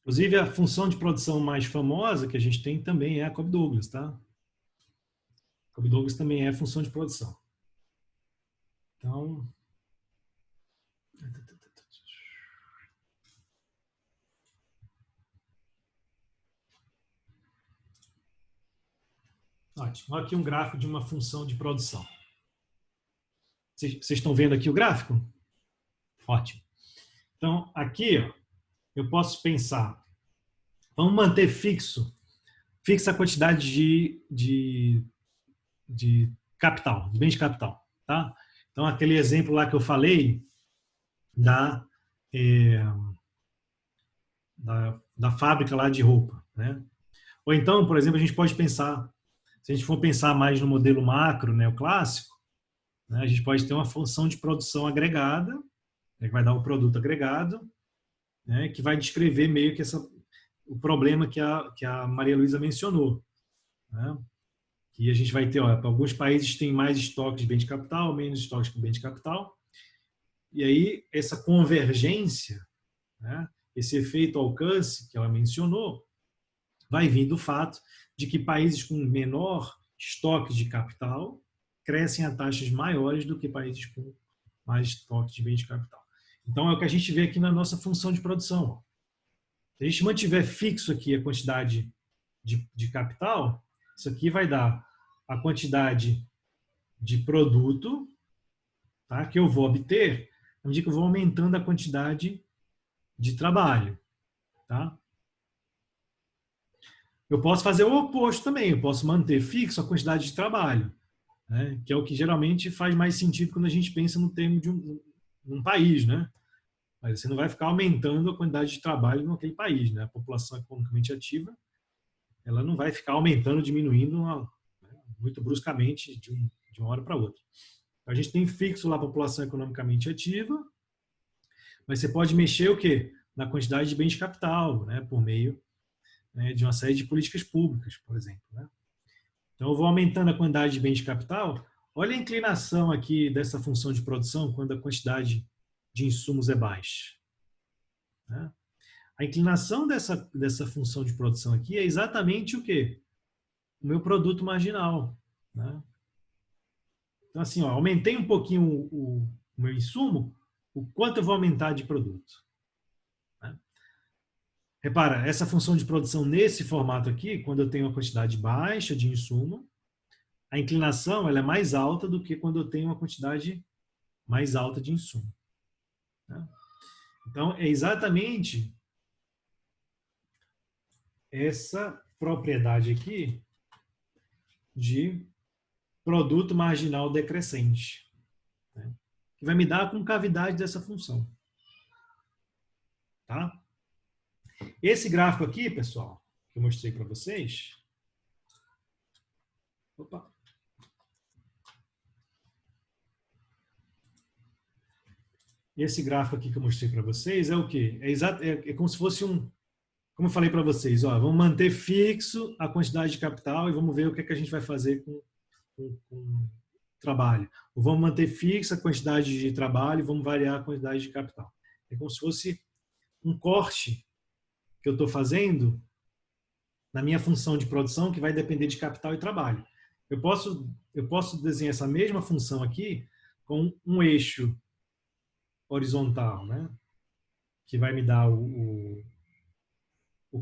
A: inclusive, a função de produção mais famosa que a gente tem também é a Cobb-Douglas, tá? Cobb-Douglas também é a função de produção. Então, ótimo. Olha aqui um gráfico de uma função de produção. Vocês estão vendo aqui o gráfico? Ótimo. Então, aqui, ó, eu posso pensar, vamos manter fixa a quantidade de capital, de bens de capital. Tá? Então, aquele exemplo lá que eu falei da fábrica lá de roupa. Né? Ou então, por exemplo, a gente pode pensar, se a gente for pensar mais no modelo macro, né, o clássico, né, a gente pode ter uma função de produção agregada, né, que vai dar o produto agregado, né, que vai descrever meio que o problema que a Maria Luísa mencionou. Né? Que a gente vai ter, alguns países têm mais estoques de bem de capital, menos estoques de bem de capital, e aí essa convergência, né, esse efeito alcance que ela mencionou, vai vir do fato de que países com menor estoque de capital crescem a taxas maiores do que países com mais estoque de bem de capital. Então, é o que a gente vê aqui na nossa função de produção. Se a gente mantiver fixo aqui a quantidade de capital, isso aqui vai dar a quantidade de produto, tá, que eu vou obter à medida que eu vou aumentando a quantidade de trabalho. Tá? Eu posso fazer o oposto também, eu posso manter fixo a quantidade de trabalho, né, que é o que geralmente faz mais sentido quando a gente pensa no termo de um país. Né? mas você não vai ficar aumentando a quantidade de trabalho naquele país, né? A população economicamente ativa, ela não vai ficar aumentando, diminuindo muito bruscamente de uma hora para outra. Então, a gente tem fixo lá a população economicamente ativa, mas você pode mexer o quê? Na quantidade de bens de capital, né? Por meio, né, de uma série de políticas públicas, por exemplo, né? Então, eu vou aumentando a quantidade de bens de capital. Olha a inclinação aqui dessa função de produção quando a quantidade de insumos é baixa, né? A inclinação dessa função de produção aqui é exatamente o quê? O meu produto marginal, né? Então, assim, ó, aumentei um pouquinho o meu insumo, o quanto eu vou aumentar de produto, né? Repara, essa função de produção nesse formato aqui, quando eu tenho uma quantidade baixa de insumo, a inclinação ela é mais alta do que quando eu tenho uma quantidade mais alta de insumo, né? Então, é exatamente essa propriedade aqui de produto marginal decrescente, né? Que vai me dar a concavidade dessa função. Tá? Esse gráfico aqui, pessoal, que eu mostrei para vocês. Opa. Esse gráfico aqui que eu mostrei para vocês é o quê? É como se fosse um. Como eu falei para vocês, ó, vamos manter fixo a quantidade de capital e vamos ver o que, é que a gente vai fazer com trabalho. Ou vamos manter fixa a quantidade de trabalho e vamos variar a quantidade de capital. É como se fosse um corte que eu estou fazendo na minha função de produção que vai depender de capital e trabalho. Eu posso desenhar essa mesma função aqui com um eixo horizontal, né? Que vai me dar o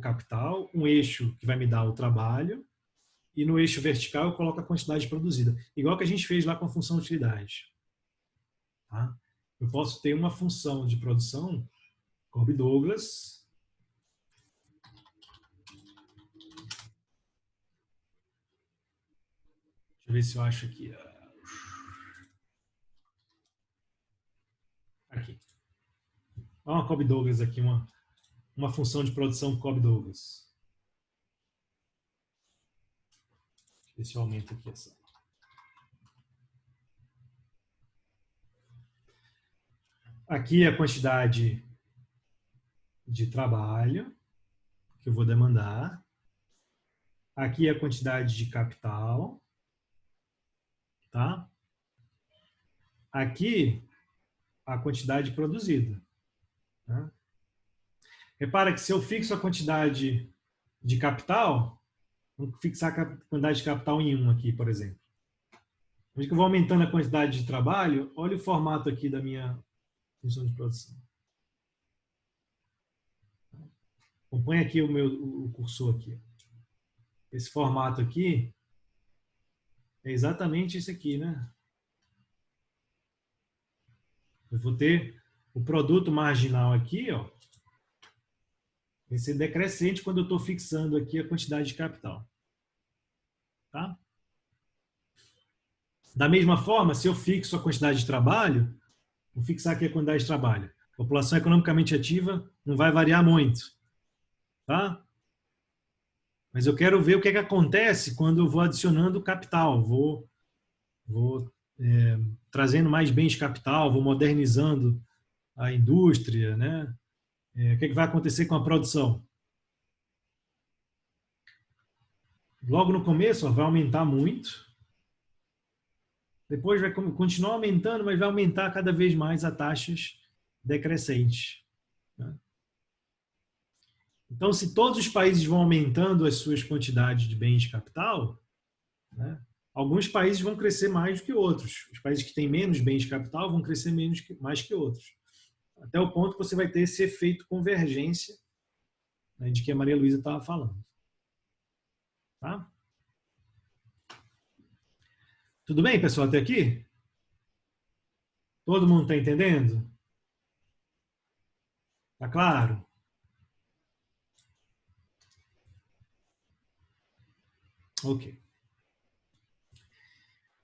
A: capital, um eixo que vai me dar o trabalho, e no eixo vertical eu coloco a quantidade produzida. Igual que a gente fez lá com a função utilidade. Tá? Eu posso ter uma função de produção, Cobb-Douglas, deixa eu ver se eu acho aqui. Aqui. Olha uma Cobb-Douglas aqui, uma função de produção Cobb-Douglas. Deixa eu ver se eu aumento aqui essa. Aqui é a quantidade de trabalho que eu vou demandar. Aqui é a quantidade de capital. Tá? Aqui, a quantidade produzida. Tá? Repara que se eu fixo a quantidade de capital, vamos fixar a quantidade de capital em 1 aqui, por exemplo. Onde que eu vou aumentando a quantidade de trabalho, olha o formato aqui da minha função de produção. Acompanhe aqui o cursor aqui. Esse formato aqui é exatamente esse aqui, né? Eu vou ter o produto marginal aqui, ó, vai ser decrescente quando eu estou fixando aqui a quantidade de capital. Tá? Da mesma forma, se eu fixo a quantidade de trabalho, vou fixar aqui a quantidade de trabalho. A população economicamente ativa não vai variar muito. Tá? Mas eu quero ver o que é que acontece quando eu vou adicionando capital, vou trazendo mais bens de capital, vou modernizando a indústria, né? O que é que vai acontecer com a produção? Logo no começo, ó, vai aumentar muito. Depois vai continuar aumentando, mas vai aumentar cada vez mais a taxas decrescentes, né? Então, se todos os países vão aumentando as suas quantidades de bens de capital, né, alguns países vão crescer mais do que outros. Os países que têm menos bens de capital vão crescer mais que outros. Até o ponto que você vai ter esse efeito convergência, né, de que a Maria Luísa estava falando. Tá? Tudo bem, pessoal, até aqui? Todo mundo está entendendo? Tá claro? Ok.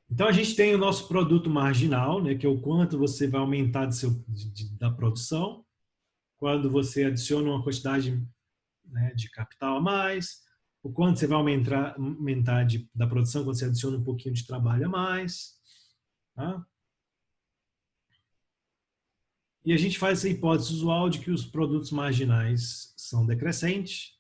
A: Então, a gente tem o nosso produto marginal, né, que é o quanto você vai aumentar da produção. quando você adiciona uma quantidade, né, de capital a mais, o quanto você vai aumentar da produção quando você adiciona um pouquinho de trabalho a mais. Tá? E a gente faz essa hipótese usual de que os produtos marginais são decrescentes,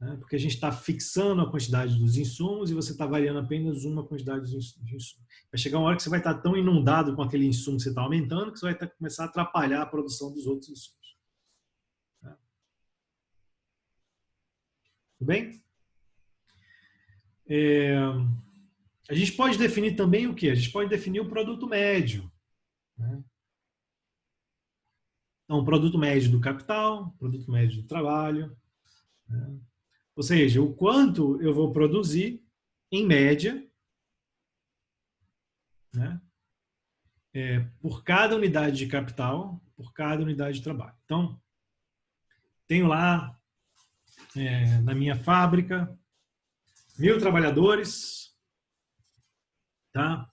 A: né, porque a gente está fixando a quantidade dos insumos e você está variando apenas uma quantidade de insumos. Vai chegar uma hora que você vai estar tão inundado com aquele insumo que você está aumentando que você vai começar a atrapalhar a produção dos outros insumos. Tá? Tudo bem? A gente pode definir também o quê? A gente pode definir o produto médio. Né? Então, o produto médio do capital, produto médio do trabalho. Né? Ou seja, o quanto eu vou produzir, em média, né? Por cada unidade de capital, por cada unidade de trabalho. Então, tenho lá, na minha fábrica, 1.000 trabalhadores, tá?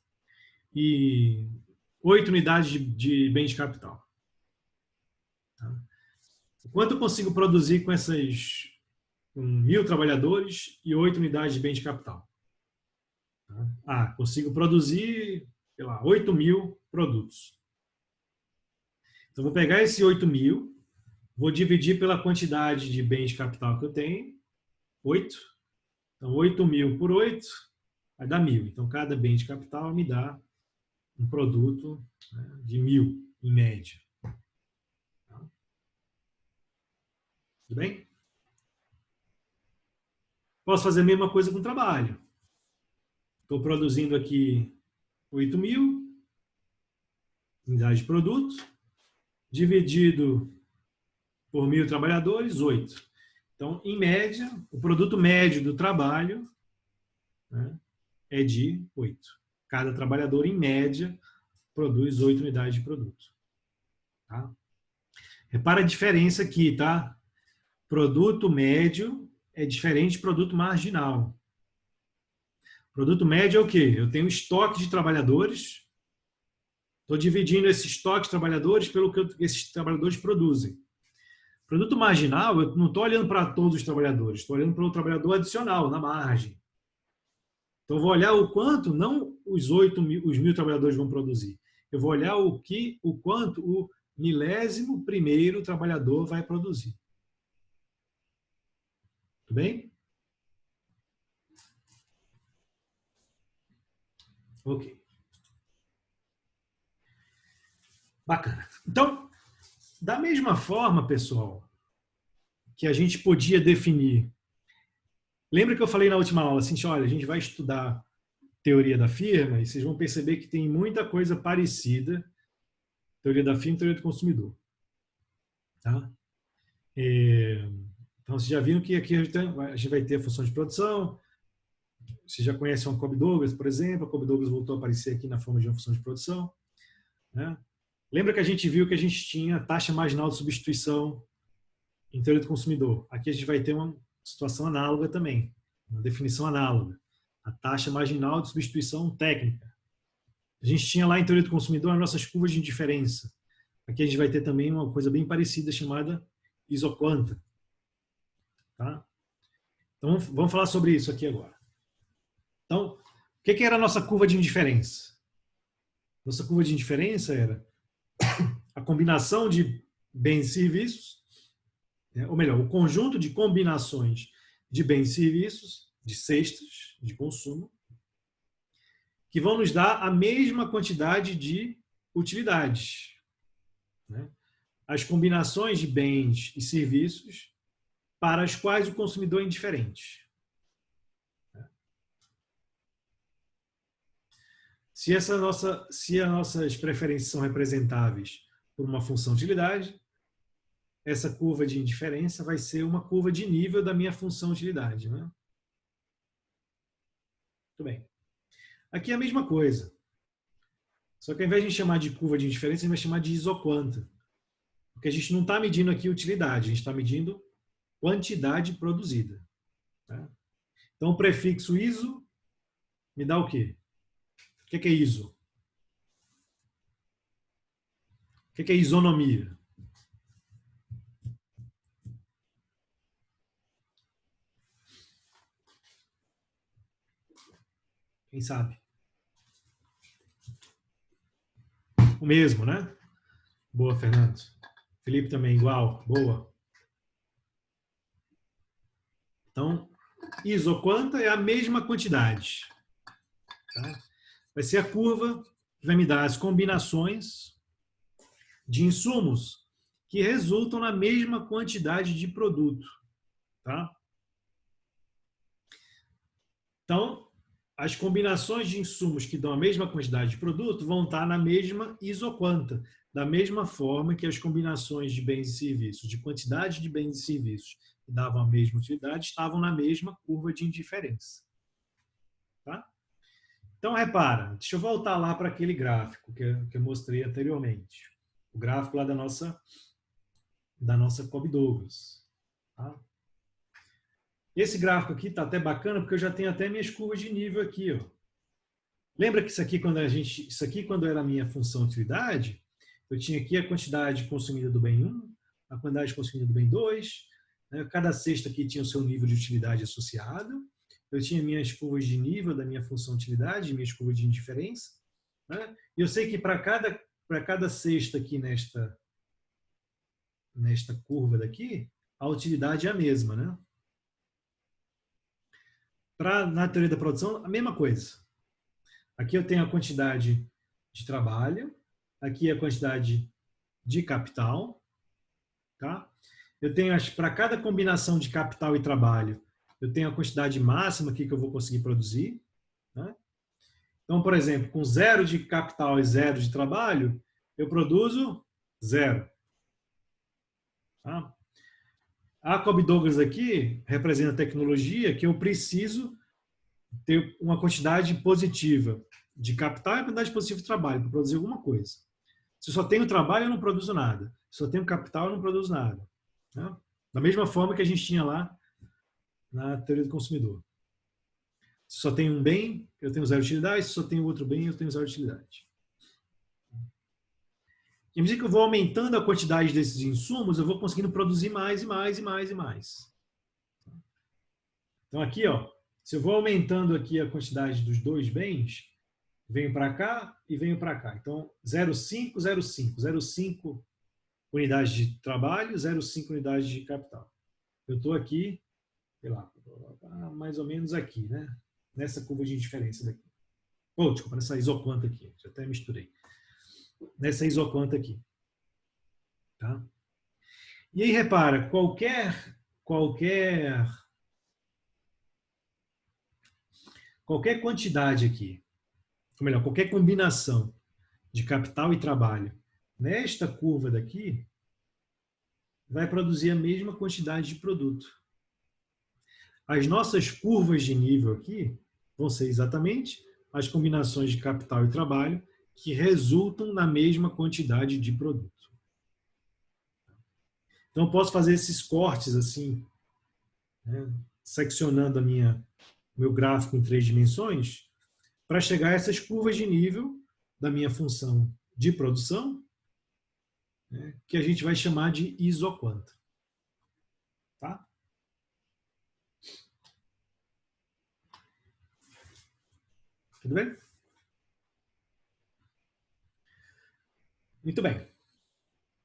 A: E 8 unidades de bens de capital. Tá? O quanto eu consigo produzir com essas 1.000 trabalhadores e 8 unidades de bens de capital? Tá? Consigo produzir, sei lá, 8.000 produtos. Então, vou pegar esse 8.000, vou dividir pela quantidade de bens de capital que eu tenho, 8. Então, 8.000 por 8 vai dar 1.000. Então, cada bem de capital me dá um produto, né, de 1.000, em média. Tá? Tudo bem? Posso fazer a mesma coisa com trabalho. Estou produzindo aqui 8.000 unidades de produto, dividido por 1.000 trabalhadores, 8. Então, em média, o produto médio do trabalho, né, é de 8. Cada trabalhador, em média, produz 8 unidades de produto. Tá? Repara a diferença aqui, tá? Produto médio é diferente de produto marginal. Produto médio é o quê? Eu tenho estoque de trabalhadores, estou dividindo esse estoque de trabalhadores pelo que esses trabalhadores produzem. Produto marginal, eu não estou olhando para todos os trabalhadores, estou olhando para o trabalhador adicional, na margem. Então, eu vou olhar o quanto, não os 1.000 trabalhadores vão produzir. Eu vou olhar o quanto o 1.000º trabalhador vai produzir. Tudo bem? Ok. Bacana. Então, da mesma forma, pessoal, que a gente podia definir. Lembra que eu falei na última aula assim, olha, a gente vai estudar teoria da firma e vocês vão perceber que tem muita coisa parecida, teoria da firma e teoria do consumidor. Tá? Então, vocês já viram que aqui a gente vai ter a função de produção. Vocês já conhecem a Cobb-Douglas, por exemplo. A Cobb-Douglas voltou a aparecer aqui na forma de uma função de produção. Né? Lembra que a gente viu que a gente tinha taxa marginal de substituição em teoria do consumidor? Aqui a gente vai ter uma situação análoga também, uma definição análoga. A taxa marginal de substituição técnica. A gente tinha lá em teoria do consumidor as nossas curvas de indiferença. Aqui a gente vai ter também uma coisa bem parecida chamada isoquanta. Tá? Então, vamos falar sobre isso aqui agora. Então, o que era a nossa curva de indiferença? Nossa curva de indiferença era a combinação de bens e serviços, ou melhor, o conjunto de combinações de bens e serviços, de cestas de consumo, que vão nos dar a mesma quantidade de utilidades. As combinações de bens e serviços para as quais o consumidor é indiferente. Se as nossas preferências são representáveis por uma função de utilidade, essa curva de indiferença vai ser uma curva de nível da minha função de utilidade. Né? Muito bem. Aqui é a mesma coisa. Só que ao invés de chamar de curva de indiferença, a gente vai chamar de isoquanta. Porque a gente não está medindo aqui utilidade, a gente está medindo quantidade produzida. Tá? Então, o prefixo iso me dá o quê? O que é iso? O que é isonomia? Quem sabe? O mesmo, né? Boa, Fernando. Felipe também igual. Boa. Então, isoquanta é a mesma quantidade. Tá? Vai ser a curva que vai me dar as combinações de insumos que resultam na mesma quantidade de produto. Tá? Então, as combinações de insumos que dão a mesma quantidade de produto vão estar na mesma isoquanta, da mesma forma que as combinações de bens e serviços, de quantidade de bens e serviços que davam a mesma utilidade, estavam na mesma curva de indiferença. Tá? Então, repara, deixa eu voltar lá para aquele gráfico que eu mostrei anteriormente. O gráfico lá da nossa Cobb-Douglas. Tá? Esse gráfico aqui está até bacana, porque eu já tenho até minhas curvas de nível aqui. Ó. Lembra que isso aqui, quando era a minha função utilidade, eu tinha aqui a quantidade consumida do bem 1, a quantidade consumida do bem 2, né? Cada cesta aqui tinha o seu nível de utilidade associado, eu tinha minhas curvas de nível da minha função utilidade, minhas curvas de indiferença, né? E eu sei que para cada cesta aqui nesta curva daqui, a utilidade é a mesma, né? Na teoria da produção, a mesma coisa. Aqui eu tenho a quantidade de trabalho, aqui a quantidade de capital, tá? Eu tenho, para cada combinação de capital e trabalho, eu tenho a quantidade máxima aqui que eu vou conseguir produzir. Né? Então, por exemplo, com 0 de capital e 0 de trabalho, eu produzo 0. Tá? A Cobb-Douglas aqui representa a tecnologia que eu preciso ter uma quantidade positiva de capital e quantidade positiva de trabalho para produzir alguma coisa. Se eu só tenho trabalho, eu não produzo nada. Se eu só tenho capital, eu não produzo nada. Né? Da mesma forma que a gente tinha lá na teoria do consumidor. Se só tenho um bem, eu tenho 0 utilidade. Se só tenho outro bem, eu tenho 0 utilidade. E à medida que eu vou aumentando a quantidade desses insumos, eu vou conseguindo produzir mais e mais e mais e mais. Então aqui, ó, se eu vou aumentando aqui a quantidade dos dois bens, venho para cá e venho para cá. Então, 0,5, 0,5. 0,5 unidades de trabalho, 0,5 unidades de capital. Eu estou aqui, sei lá, mais ou menos aqui, né? Nessa curva de indiferença daqui. Oh, desculpa, nessa isoquanta aqui. Já até misturei. Nessa isoquanta aqui. Tá? E aí, repara, qualquer quantidade aqui, ou melhor, qualquer combinação de capital e trabalho nesta curva daqui vai produzir a mesma quantidade de produto. As nossas curvas de nível aqui vão ser exatamente as combinações de capital e trabalho que resultam na mesma quantidade de produto. Então, eu posso fazer esses cortes assim, né, seccionando meu gráfico em 3 dimensões, para chegar a essas curvas de nível da minha função de produção, né, que a gente vai chamar de isoquanta. Tá? Tudo bem? Muito bem.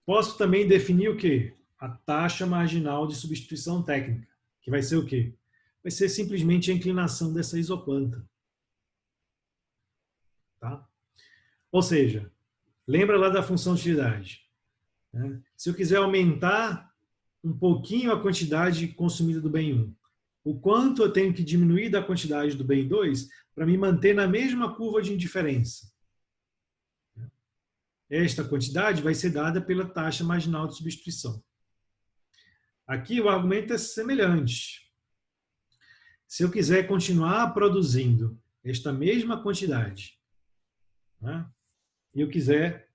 A: Posso também definir o quê? A taxa marginal de substituição técnica, que vai ser o quê? Vai ser simplesmente a inclinação dessa isoquanta. Tá? Ou seja, lembra lá da função de utilidade. Né? Se eu quiser aumentar um pouquinho a quantidade consumida do bem 1, o quanto eu tenho que diminuir da quantidade do bem 2 para me manter na mesma curva de indiferença? Esta quantidade vai ser dada pela taxa marginal de substituição. Aqui o argumento é semelhante. Se eu quiser continuar produzindo esta mesma quantidade, né, e eu quiser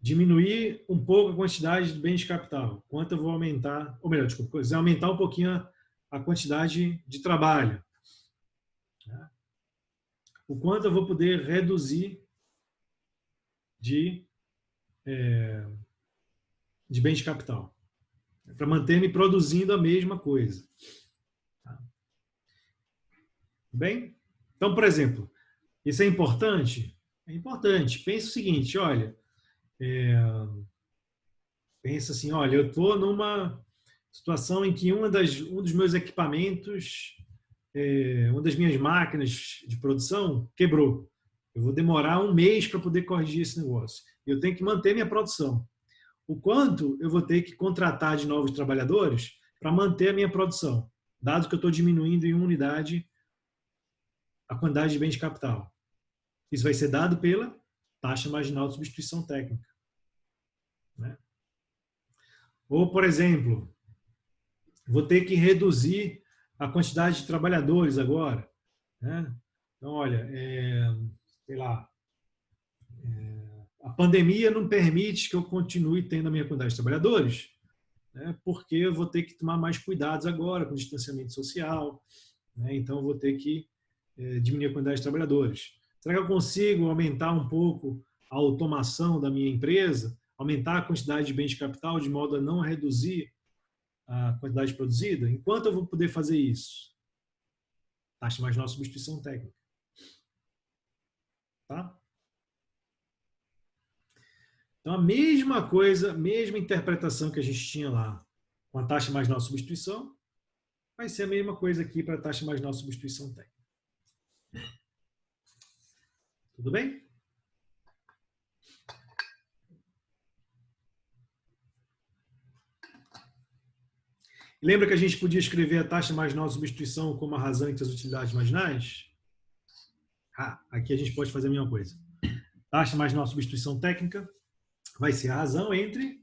A: diminuir um pouco a quantidade de bens de capital, quanto eu vou aumentar, ou melhor, desculpa, quiser aumentar um pouquinho a quantidade de trabalho, né, o quanto eu vou poder reduzir de bens de capital, para manter-me produzindo a mesma coisa. Tá? Bem? Então, por exemplo, Isso é importante? É importante. Pensa o seguinte, olha, é, pensa assim, olha, eu estou numa situação em que um dos meus equipamentos, uma das minhas máquinas de produção quebrou. Eu vou demorar um mês para poder corrigir esse negócio. Eu tenho que manter minha produção. O quanto eu vou ter que contratar de novos trabalhadores para manter a minha produção, dado que eu estou diminuindo em uma unidade a quantidade de bens de capital. Isso vai ser dado pela taxa marginal de substituição técnica, né? Ou, por exemplo, vou ter que reduzir a quantidade de trabalhadores agora, né? Então, olha, sei lá, a pandemia não permite que eu continue tendo a minha quantidade de trabalhadores, né? Porque eu vou ter que tomar mais cuidados agora com o distanciamento social, né? Então, eu vou ter que diminuir a quantidade de trabalhadores. Será que eu consigo aumentar um pouco a automação da minha empresa, aumentar a quantidade de bens de capital de modo a não reduzir a quantidade produzida? Enquanto eu vou poder fazer isso? Taxa marginal de substituição técnica. Tá? Então, a mesma coisa, mesma interpretação que a gente tinha lá com a taxa marginal de substituição, vai ser a mesma coisa aqui para a taxa marginal de substituição técnica. Tudo bem? Lembra que a gente podia escrever a taxa marginal de substituição como a razão entre as utilidades marginais? Aqui a gente pode fazer a mesma coisa. Taxa marginal de substituição técnica vai ser a razão entre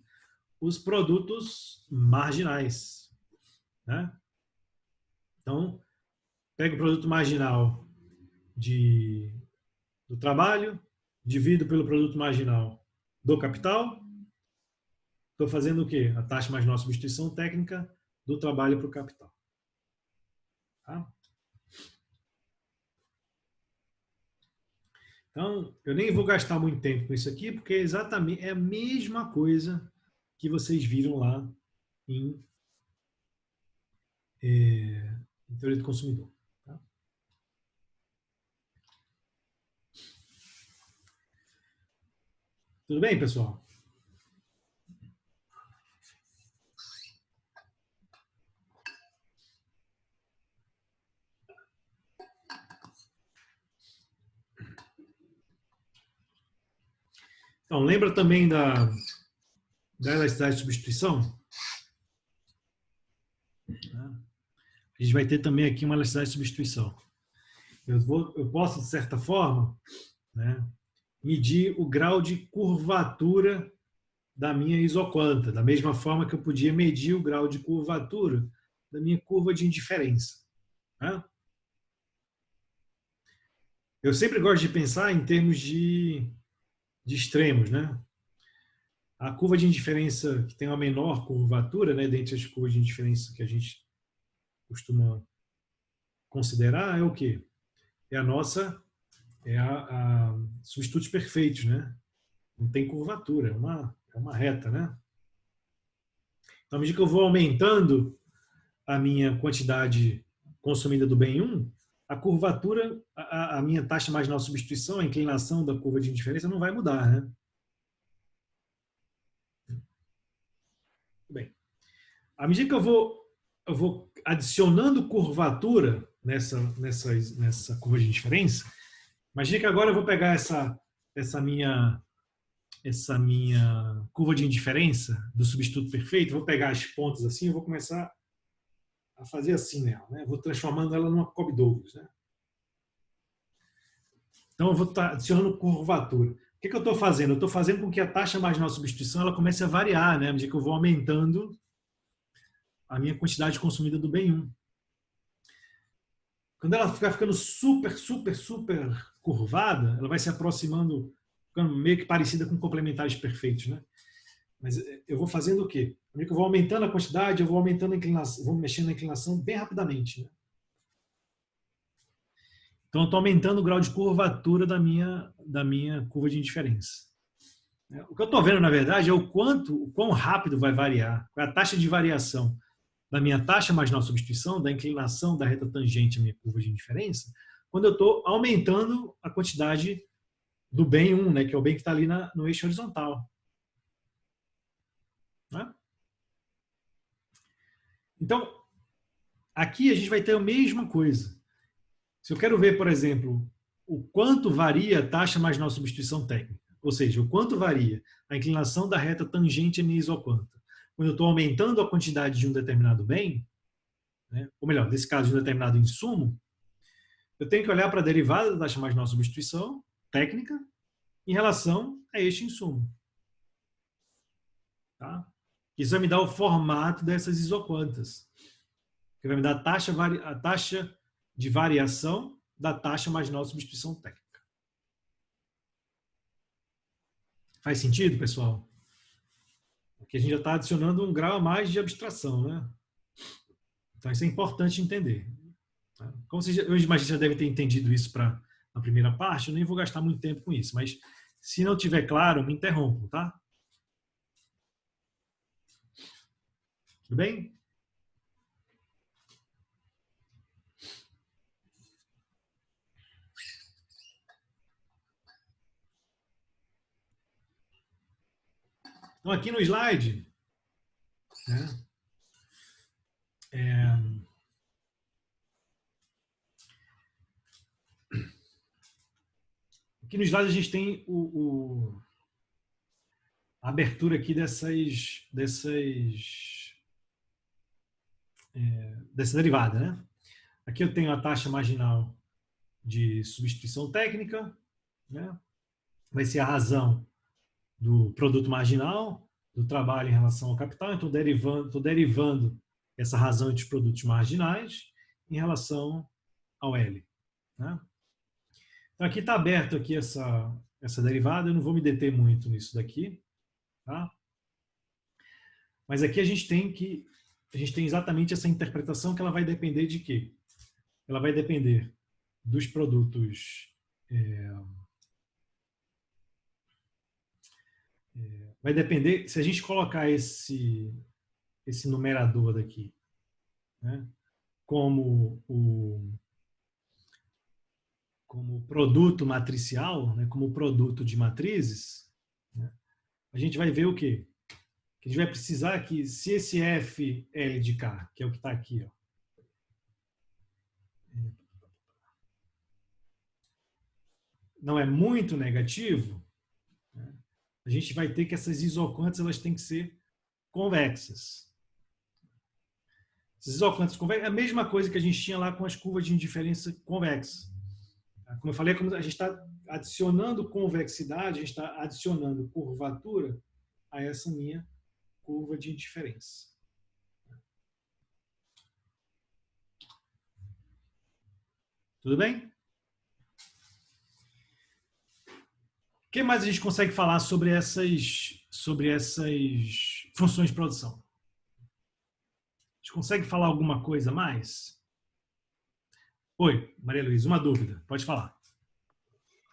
A: os produtos marginais, né? Então, pega o produto marginal do trabalho, divido pelo produto marginal do capital. Estou fazendo o quê? A taxa marginal de substituição técnica do trabalho para o capital. Tá? Então, eu nem vou gastar muito tempo com isso aqui, porque exatamente é a mesma coisa que vocês viram lá em Teoria do Consumidor. Tá? Tudo bem, pessoal? Então, lembra também da elasticidade de substituição? A gente vai ter também aqui uma elasticidade de substituição. Eu posso, de certa forma, né, medir o grau de curvatura da minha isoquanta, da mesma forma que eu podia medir o grau de curvatura da minha curva de indiferença. Né? Eu sempre gosto de pensar em termos de extremos, né? A curva de indiferença que tem uma menor curvatura, né, dentre as curvas de indiferença que a gente costuma considerar, é o quê? É a substitutos perfeitos, né? Não tem curvatura, é uma reta, né? Então, à medida que eu vou aumentando a minha quantidade consumida do bem 1, a curvatura, a minha taxa marginal de substituição, a inclinação da curva de indiferença não vai mudar, né? Bem, à medida que eu vou adicionando curvatura nessa curva de indiferença, imagina que agora eu vou pegar essa minha curva de indiferença do substituto perfeito, vou pegar as pontas assim e vou começar a fazer assim nela, né? Vou transformando ela numa Cobb-Douglas, né? Então eu vou estar adicionando curvatura. O que eu estou fazendo? Eu estou fazendo com que a taxa marginal de substituição ela comece a variar, né? À medida que eu vou aumentando a minha quantidade consumida do bem 1. Quando ela ficar ficando super, super, super curvada, ela vai se aproximando, ficando meio que parecida com complementares perfeitos, né? Mas eu vou fazendo o quê? Eu vou aumentando a quantidade, eu vou aumentando a inclinação, vou mexendo na inclinação bem rapidamente, né? Então, eu estou aumentando o grau de curvatura da minha curva de indiferença. O que eu estou vendo, na verdade, é o quão rápido vai variar, qual é a taxa de variação da minha taxa marginal de substituição, da inclinação da reta tangente à minha curva de indiferença, quando eu estou aumentando a quantidade do bem 1, né, que é o bem que está ali no eixo horizontal. Né? Então, aqui a gente vai ter a mesma coisa. Se eu quero ver, por exemplo, o quanto varia a taxa marginal de substituição técnica, ou seja, o quanto varia a inclinação da reta tangente à minha isoquanta, quando eu estou aumentando a quantidade de um determinado bem, né, ou melhor, nesse caso, de um determinado insumo, eu tenho que olhar para a derivada da taxa marginal de substituição técnica em relação a este insumo. Tá? Isso vai me dar o formato dessas isoquantas, que vai me dar a taxa de variação da taxa marginal de substituição técnica. Faz sentido, pessoal? Porque a gente já está adicionando um grau a mais de abstração, né? Então isso é importante entender. Tá? Como vocês, eu imagino que já devem ter entendido isso para a primeira parte, eu nem vou gastar muito tempo com isso, mas se não tiver claro, me interrompam, tá? Tudo bem? Então, aqui no slide, né, aqui no slide a gente tem a abertura aqui dessa derivada. Né? Aqui eu tenho a taxa marginal de substituição técnica, né? Vai ser a razão do produto marginal, do trabalho em relação ao capital. Então, estou derivando essa razão entre os produtos marginais em relação ao L. Né? Então, aqui está aberto aqui essa derivada, eu não vou me deter muito nisso daqui. Tá? Mas aqui a gente tem exatamente essa interpretação que ela vai depender de quê? Ela vai depender dos produtos... vai depender, se a gente colocar esse numerador daqui, né, como produto matricial, né, como produto de matrizes, né, a gente vai ver o quê? Que a gente vai precisar que, se esse FL de K, que é o que está aqui, ó, não é muito negativo, né, a gente vai ter que essas isoquantas elas têm que ser convexas. Essas isoquantas convexas é a mesma coisa que a gente tinha lá com as curvas de indiferença convexa. Como eu falei, como a gente está adicionando convexidade, a gente está adicionando curvatura a essa minha curva de indiferença. Tudo bem? O que mais a gente consegue falar sobre essas funções de produção? A gente consegue falar alguma coisa mais? Oi, Maria Luísa, uma dúvida. Pode falar.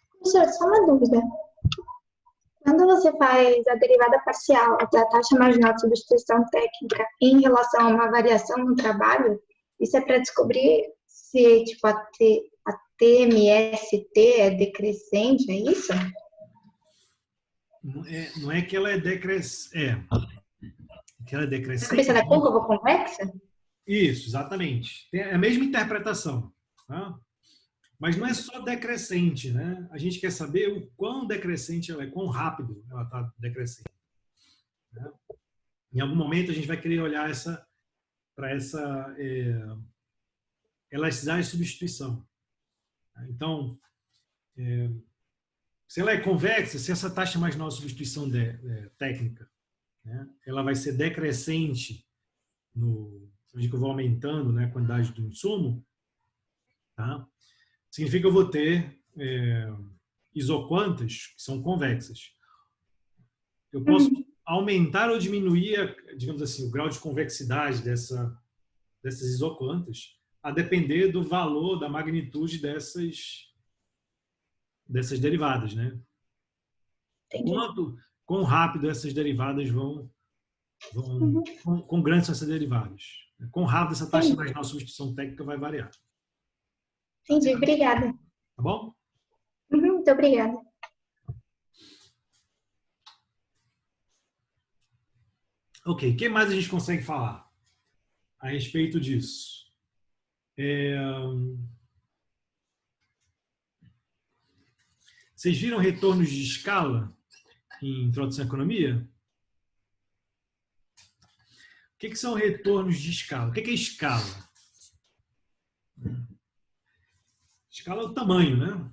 B: Professor, só uma dúvida. Quando você faz a derivada parcial da taxa marginal de substituição técnica em relação a uma variação no trabalho, isso é para descobrir se tipo, a TMST é decrescente, é isso?
A: Não é que ela é decrescente. Que ela é decrescente.
B: A cabeça da curva convexa?
A: Isso, exatamente. Tem a mesma interpretação. Tá? Mas não é só decrescente, né? A gente quer saber o quão decrescente ela é, quão rápido ela está decrescente. Né? Em algum momento a gente vai querer olhar para essa elasticidade de substituição. Então, se ela é convexa, se essa taxa marginal de substituição técnica, né, ela vai ser decrescente à medida que eu vou aumentando, né, a quantidade do insumo, tá? Significa que eu vou ter isoquantas que são convexas. Eu posso aumentar ou diminuir, digamos assim, o grau de convexidade dessas isoquantas a depender do valor, da magnitude dessas derivadas, né? Quão rápido essas derivadas quão grandes são essas derivadas. Quão rápido essa taxa marginal de substituição técnica vai variar.
B: Entendi, obrigada.
A: Tá bom?
B: Muito obrigada.
A: Ok, o que mais a gente consegue falar a respeito disso? Vocês viram retornos de escala em Introdução à Economia? O que são retornos de escala? O que é escala? Escala é o tamanho, né?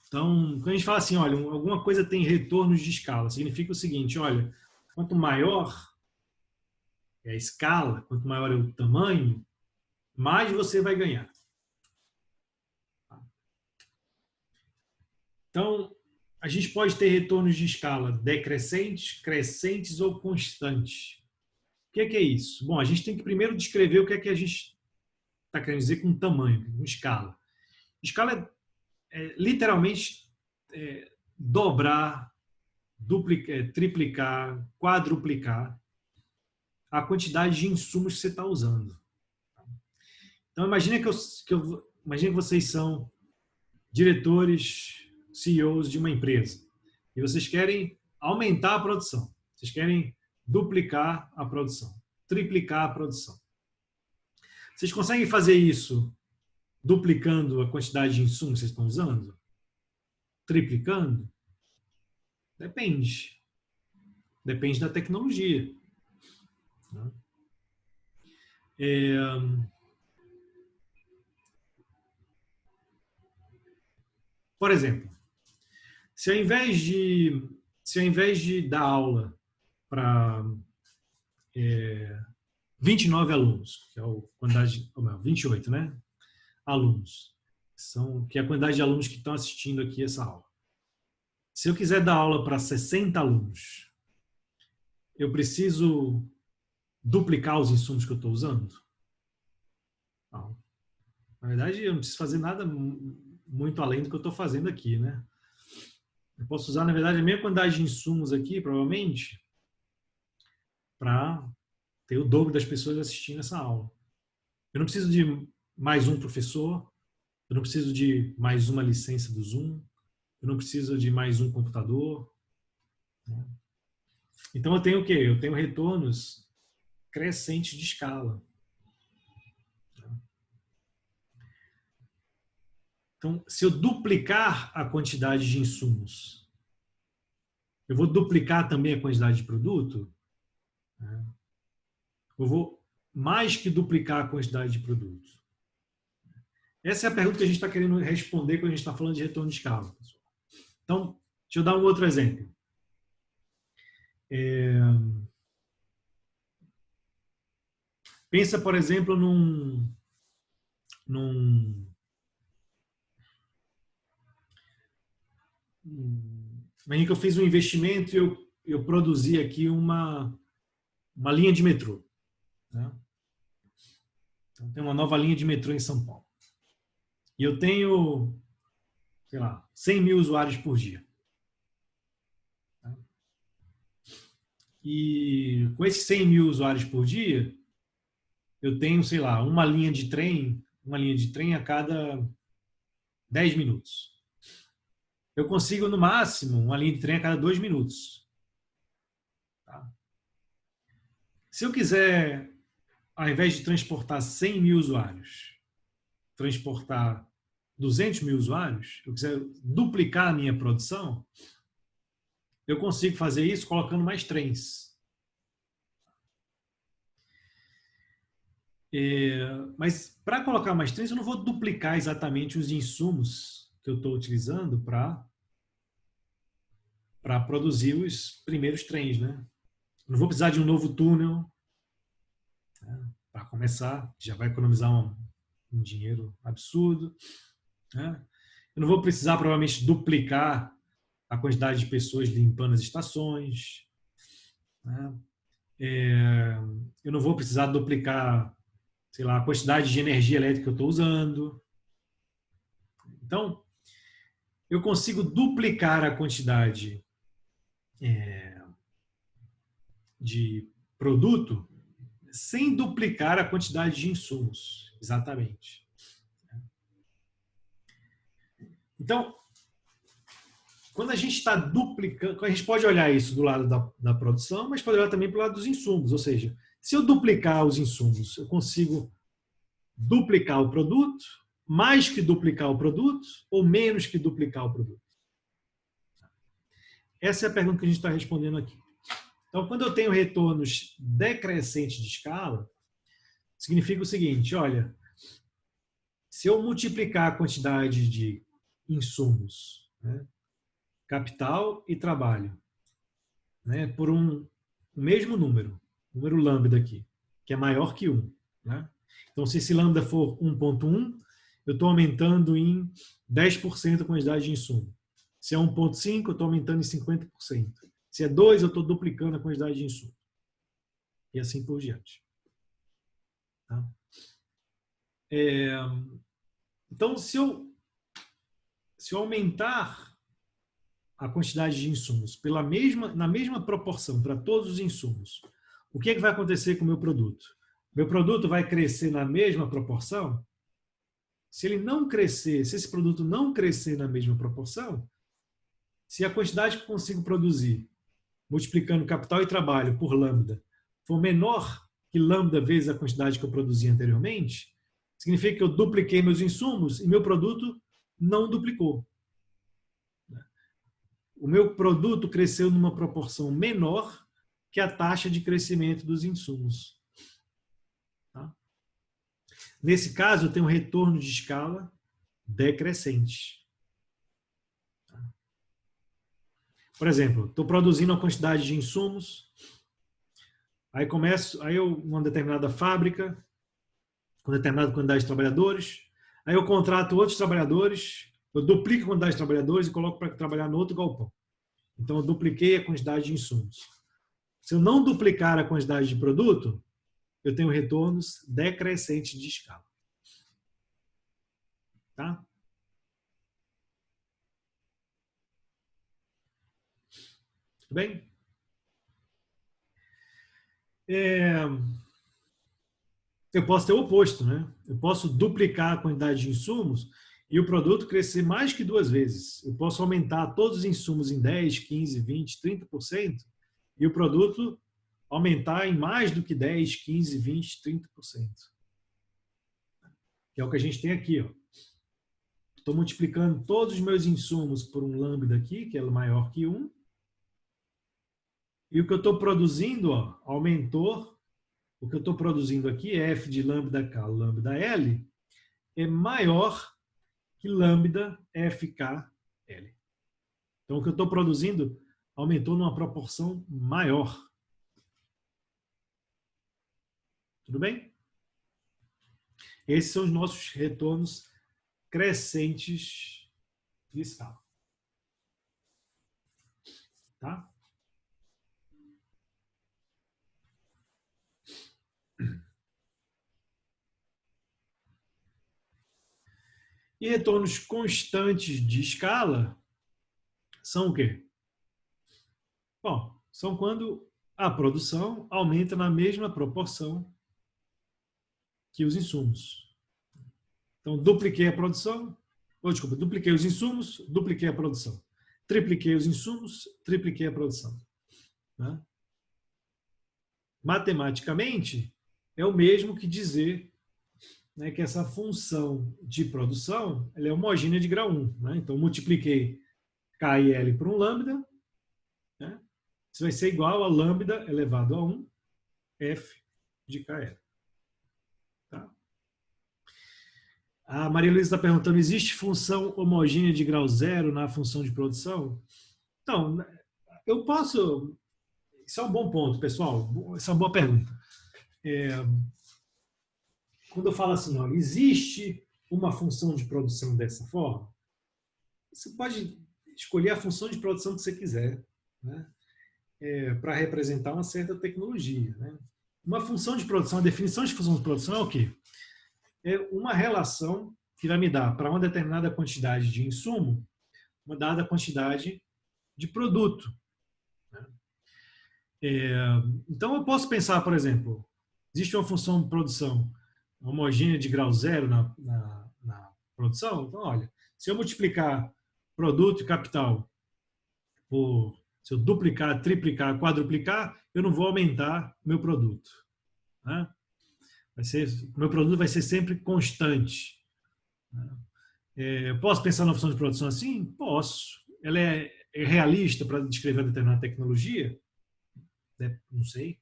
A: Então, quando a gente fala assim, olha, alguma coisa tem retornos de escala, significa o seguinte, olha, quanto maior é a escala, quanto maior é o tamanho, mais você vai ganhar. Então, a gente pode ter retornos de escala decrescentes, crescentes ou constantes. O que é isso? Bom, a gente tem que primeiro descrever o que é que a gente está querendo dizer com tamanho, com escala. Escala é literalmente dobrar, duplicar, triplicar, quadruplicar a quantidade de insumos que você está usando. Então, imagine que vocês são diretores, CEOs de uma empresa e vocês querem aumentar a produção. Vocês querem duplicar a produção, triplicar a produção. Vocês conseguem fazer isso duplicando a quantidade de insumos que vocês estão usando? Triplicando? Depende. Depende da tecnologia. Por exemplo, se ao invés de dar aula para 29 alunos, que é a quantidade, 28, né? Alunos, que é a quantidade de alunos que estão assistindo aqui essa aula. Se eu quiser dar aula para 60 alunos, eu preciso duplicar os insumos que eu estou usando? Não. Na verdade, eu não preciso fazer nada muito além do que eu estou fazendo aqui, né? Eu posso usar, na verdade, a mesma quantidade de insumos aqui, provavelmente, para ter o dobro das pessoas assistindo essa aula. Eu não preciso de mais um professor, eu não preciso de mais uma licença do Zoom, eu não preciso de mais um computador. Então, eu tenho o quê? Eu tenho retornos crescentes de escala. Então, se eu duplicar a quantidade de insumos, eu vou duplicar também a quantidade de produto? Eu vou mais que duplicar a quantidade de produto? Essa é a pergunta que a gente está querendo responder quando a gente está falando de retorno de escala. Então, deixa eu dar um outro exemplo. Pensa, por exemplo, imagina que eu fiz um investimento e eu produzi aqui uma linha de metrô. Né? Então, tem uma nova linha de metrô em São Paulo. E eu tenho, sei lá, 100 mil usuários por dia. E com esses 100 mil usuários por dia, eu tenho, sei lá, uma linha de trem a cada 10 minutos. Eu consigo, no máximo, uma linha de trem a cada 2 minutos. Tá? Se eu quiser, ao invés de transportar 100 mil usuários, transportar 200 mil usuários, eu quiser duplicar a minha produção, eu consigo fazer isso colocando mais trens. Mas para colocar mais trens, eu não vou duplicar exatamente os insumos que eu estou utilizando para produzir os primeiros trens, né? Eu não vou precisar de um novo túnel, né? Para começar, já vai economizar um dinheiro absurdo, né? Eu não vou precisar provavelmente duplicar a quantidade de pessoas limpando as estações, né? Eu não vou precisar duplicar, sei lá, a quantidade de energia elétrica que eu estou usando. Então, eu consigo duplicar a quantidade de produto sem duplicar a quantidade de insumos. Exatamente. Então, quando a gente está duplicando, a gente pode olhar isso do lado da produção, mas pode olhar também para o lado dos insumos. Ou seja, se eu duplicar os insumos, eu consigo duplicar o produto, mais que duplicar o produto, ou menos que duplicar o produto? Essa é a pergunta que a gente está respondendo aqui. Então, quando eu tenho retornos decrescentes de escala, significa o seguinte, olha, se eu multiplicar a quantidade de insumos, né, capital e trabalho, né, por um mesmo número lambda aqui, que é maior que 1. Né? Então, se esse lambda for 1.1, eu estou aumentando em 10% a quantidade de insumo. Se é 1.5, eu estou aumentando em 50%. Se é 2, eu estou duplicando a quantidade de insumo. E assim por diante. Tá? Então, se eu aumentar a quantidade de insumos na mesma proporção para todos os insumos, o que vai acontecer com o meu produto? Meu produto vai crescer na mesma proporção? Se ele não crescer, se esse produto não crescer na mesma proporção, se a quantidade que eu consigo produzir, multiplicando capital e trabalho por lambda, for menor que lambda vezes a quantidade que eu produzi anteriormente, significa que eu dupliquei meus insumos e meu produto não duplicou. O meu produto cresceu numa proporção menor que a taxa de crescimento dos insumos. Tá? Nesse caso, eu tenho um retorno de escala decrescente. Tá? Por exemplo, estou produzindo uma quantidade de insumos, aí uma determinada fábrica, com determinada quantidade de trabalhadores, aí eu contrato outros trabalhadores, eu duplico a quantidade de trabalhadores e coloco para trabalhar no outro galpão. Então, eu dupliquei a quantidade de insumos. Se eu não duplicar a quantidade de produto, eu tenho retornos decrescentes de escala. Tá? Tudo bem? Eu posso ter o oposto, né? Eu posso duplicar a quantidade de insumos e o produto crescer mais que 2 vezes. Eu posso aumentar todos os insumos em 10, 15, 20, 30% e o produto aumentar em mais do que 10, 15, 20, 30%. Que é o que a gente tem aqui. Estou multiplicando todos os meus insumos por um lambda aqui, que é maior que 1. E o que eu estou produzindo, aumentou. O que eu estou produzindo aqui, f de lambda k, lambda l, é maior que lambda fk l. Então, o que eu estou produzindo aumentou numa proporção maior. Tudo bem? Esses são os nossos retornos crescentes de escala. Tá? E retornos constantes de escala são o quê? Bom, são quando a produção aumenta na mesma proporção que os insumos. Então, dupliquei a produção, dupliquei os insumos, dupliquei a produção. Tripliquei os insumos, tripliquei a produção. Né? Matematicamente, é o mesmo que dizer, né, que essa função de produção ela é homogênea de grau 1. Né? Então, multipliquei K e L por um lambda, né? Isso vai ser igual a lambda elevado a 1 F de KL. Tá? A Maria Luísa está perguntando, existe função homogênea de grau 0 na função de produção? Então, eu posso... Isso é um bom ponto, pessoal. Essa é uma boa pergunta. Quando eu falo assim, existe uma função de produção dessa forma, você pode escolher a função de produção que você quiser, né? Para representar uma certa tecnologia. Né? Uma função de produção, a definição de função de produção é o quê? É uma relação que vai me dar para uma determinada quantidade de insumo, uma dada quantidade de produto. Né? Então, eu posso pensar, por exemplo, existe uma função de produção homogênea de grau zero na produção. Então, olha, se eu multiplicar produto e capital se eu duplicar, triplicar, quadruplicar, eu não vou aumentar meu produto. Né? Meu produto vai ser sempre constante. Posso pensar na função de produção assim? Posso. Ela é realista para descrever uma determinada tecnologia? Não sei.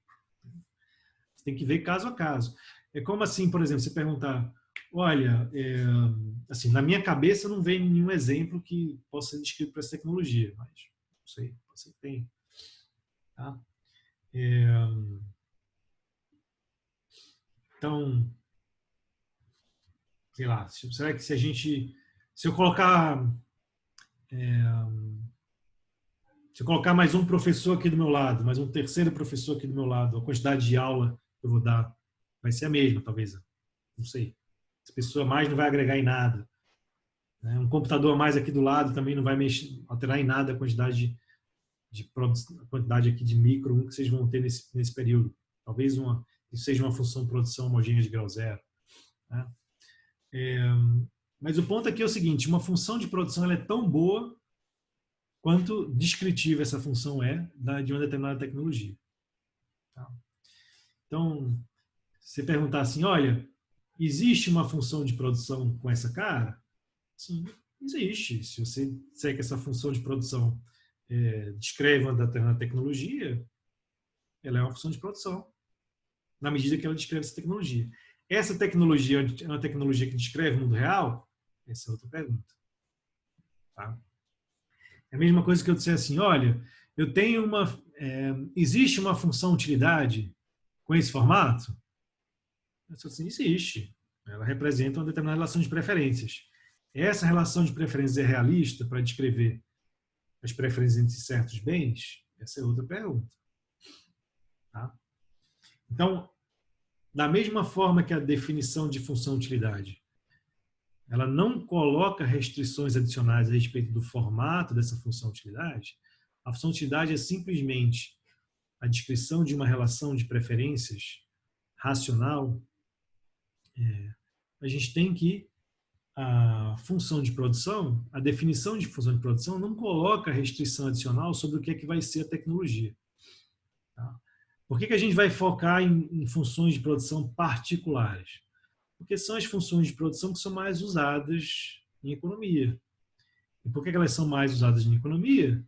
A: Você tem que ver caso a caso. É como assim, por exemplo, você perguntar, olha, assim, na minha cabeça não vem nenhum exemplo que possa ser descrito para essa tecnologia, mas não sei, você tem. Tá? Então, sei lá, será que se eu colocar mais um professor aqui do meu lado, mais um terceiro professor aqui do meu lado, a quantidade de aula que eu vou dar vai ser a mesma, talvez. Não sei. Essa pessoa mais não vai agregar em nada. Né? Um computador a mais aqui do lado também não vai alterar em nada a quantidade a quantidade aqui de micro que vocês vão ter nesse período. Talvez isso seja uma função de produção homogênea de grau zero. Né? Mas o ponto aqui é o seguinte, uma função de produção ela é tão boa quanto descritiva essa função é de uma determinada tecnologia. Tá? Então, se você perguntar assim, olha, existe uma função de produção com essa cara? Sim, existe. Se você disser que essa função de produção descreve uma determinada tecnologia, ela é uma função de produção, na medida que ela descreve essa tecnologia. Essa tecnologia é uma tecnologia que descreve o mundo real? Essa é outra pergunta. Tá? É a mesma coisa que eu disser assim, olha, eu tenho existe uma função utilidade com esse formato? Eu disse assim, existe. Ela representa uma determinada relação de preferências. Essa relação de preferências é realista para descrever as preferências entre certos bens? Essa é outra pergunta. Tá? Então, da mesma forma que a definição de função utilidade, ela não coloca restrições adicionais a respeito do formato dessa função utilidade, a função utilidade é simplesmente a descrição de uma relação de preferências racional. A gente tem que a função de produção, a definição de função de produção não coloca restrição adicional sobre o que é que vai ser a tecnologia. Tá? Por que a gente vai focar em funções de produção particulares? Porque são as funções de produção que são mais usadas em economia. E por que elas são mais usadas em economia?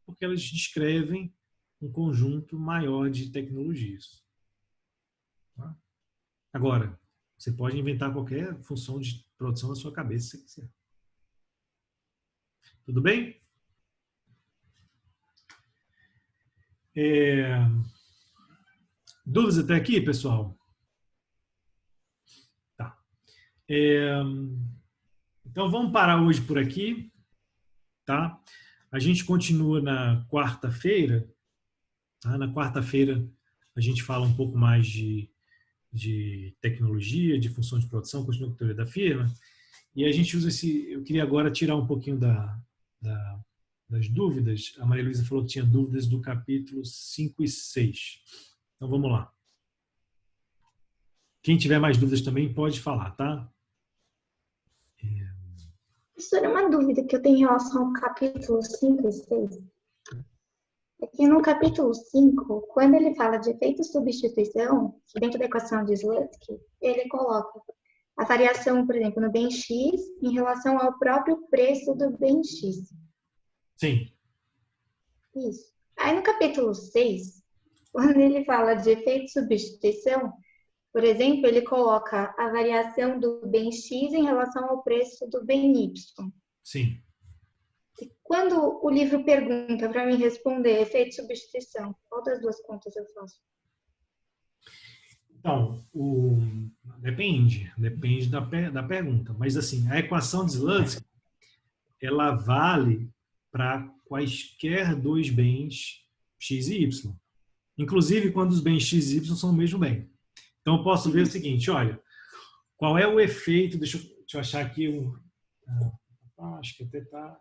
A: Porque elas descrevem um conjunto maior de tecnologias. Tá? Agora, você pode inventar qualquer função de produção na sua cabeça se você quiser. Tudo bem? Dúvidas até aqui, pessoal? Tá. Então vamos parar hoje por aqui, tá? A gente continua na quarta-feira. Tá? Na quarta-feira a gente fala um pouco mais de tecnologia, de função de produção, continua com a teoria da firma. E a gente usa eu queria agora tirar um pouquinho das dúvidas. A Maria Luísa falou que tinha dúvidas do capítulo 5 e 6. Então vamos lá. Quem tiver mais dúvidas também pode falar, tá?
B: Professora, uma dúvida que eu tenho em relação ao capítulo 5 e 6. É que no capítulo 5, quando ele fala de efeito de substituição, dentro da equação de Slutsky, ele coloca a variação, por exemplo, no bem X em relação ao próprio preço do bem X.
A: Sim.
B: Isso. Aí no capítulo 6, quando ele fala de efeito de substituição, por exemplo, ele coloca a variação do bem X em relação ao preço do bem Y.
A: Sim.
B: E quando o livro pergunta para mim responder efeito de substituição, qual das duas contas eu faço?
A: Então, depende da pergunta. Mas assim, a equação de Slutsky, ela vale para quaisquer dois bens x e y. Inclusive quando os bens x e y são o mesmo bem. Então eu posso ver o seguinte, olha, qual é o efeito, deixa eu achar aqui acho que até está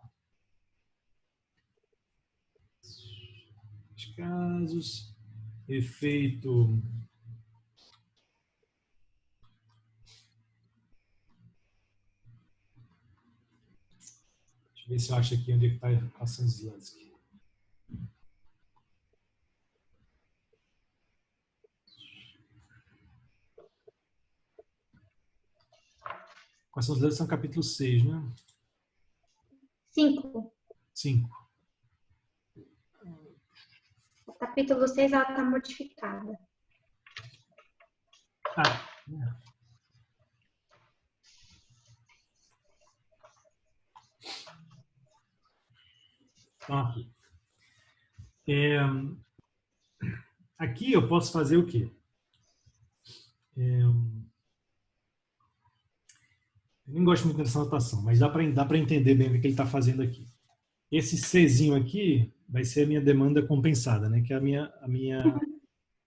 A: os casos, efeito Deixa eu ver se eu acho aqui onde está a equação de Zlansky. Equação de Zlansky são capítulo 6, né?
B: 5.
A: 5.
B: O capítulo 6 ela está modificada.
A: Ah, tá. Aqui eu posso fazer o quê? Eu nem gosto muito dessa anotação, mas dá para entender bem o que ele está fazendo aqui. Esse Czinho aqui vai ser a minha demanda compensada, né? Que é a minha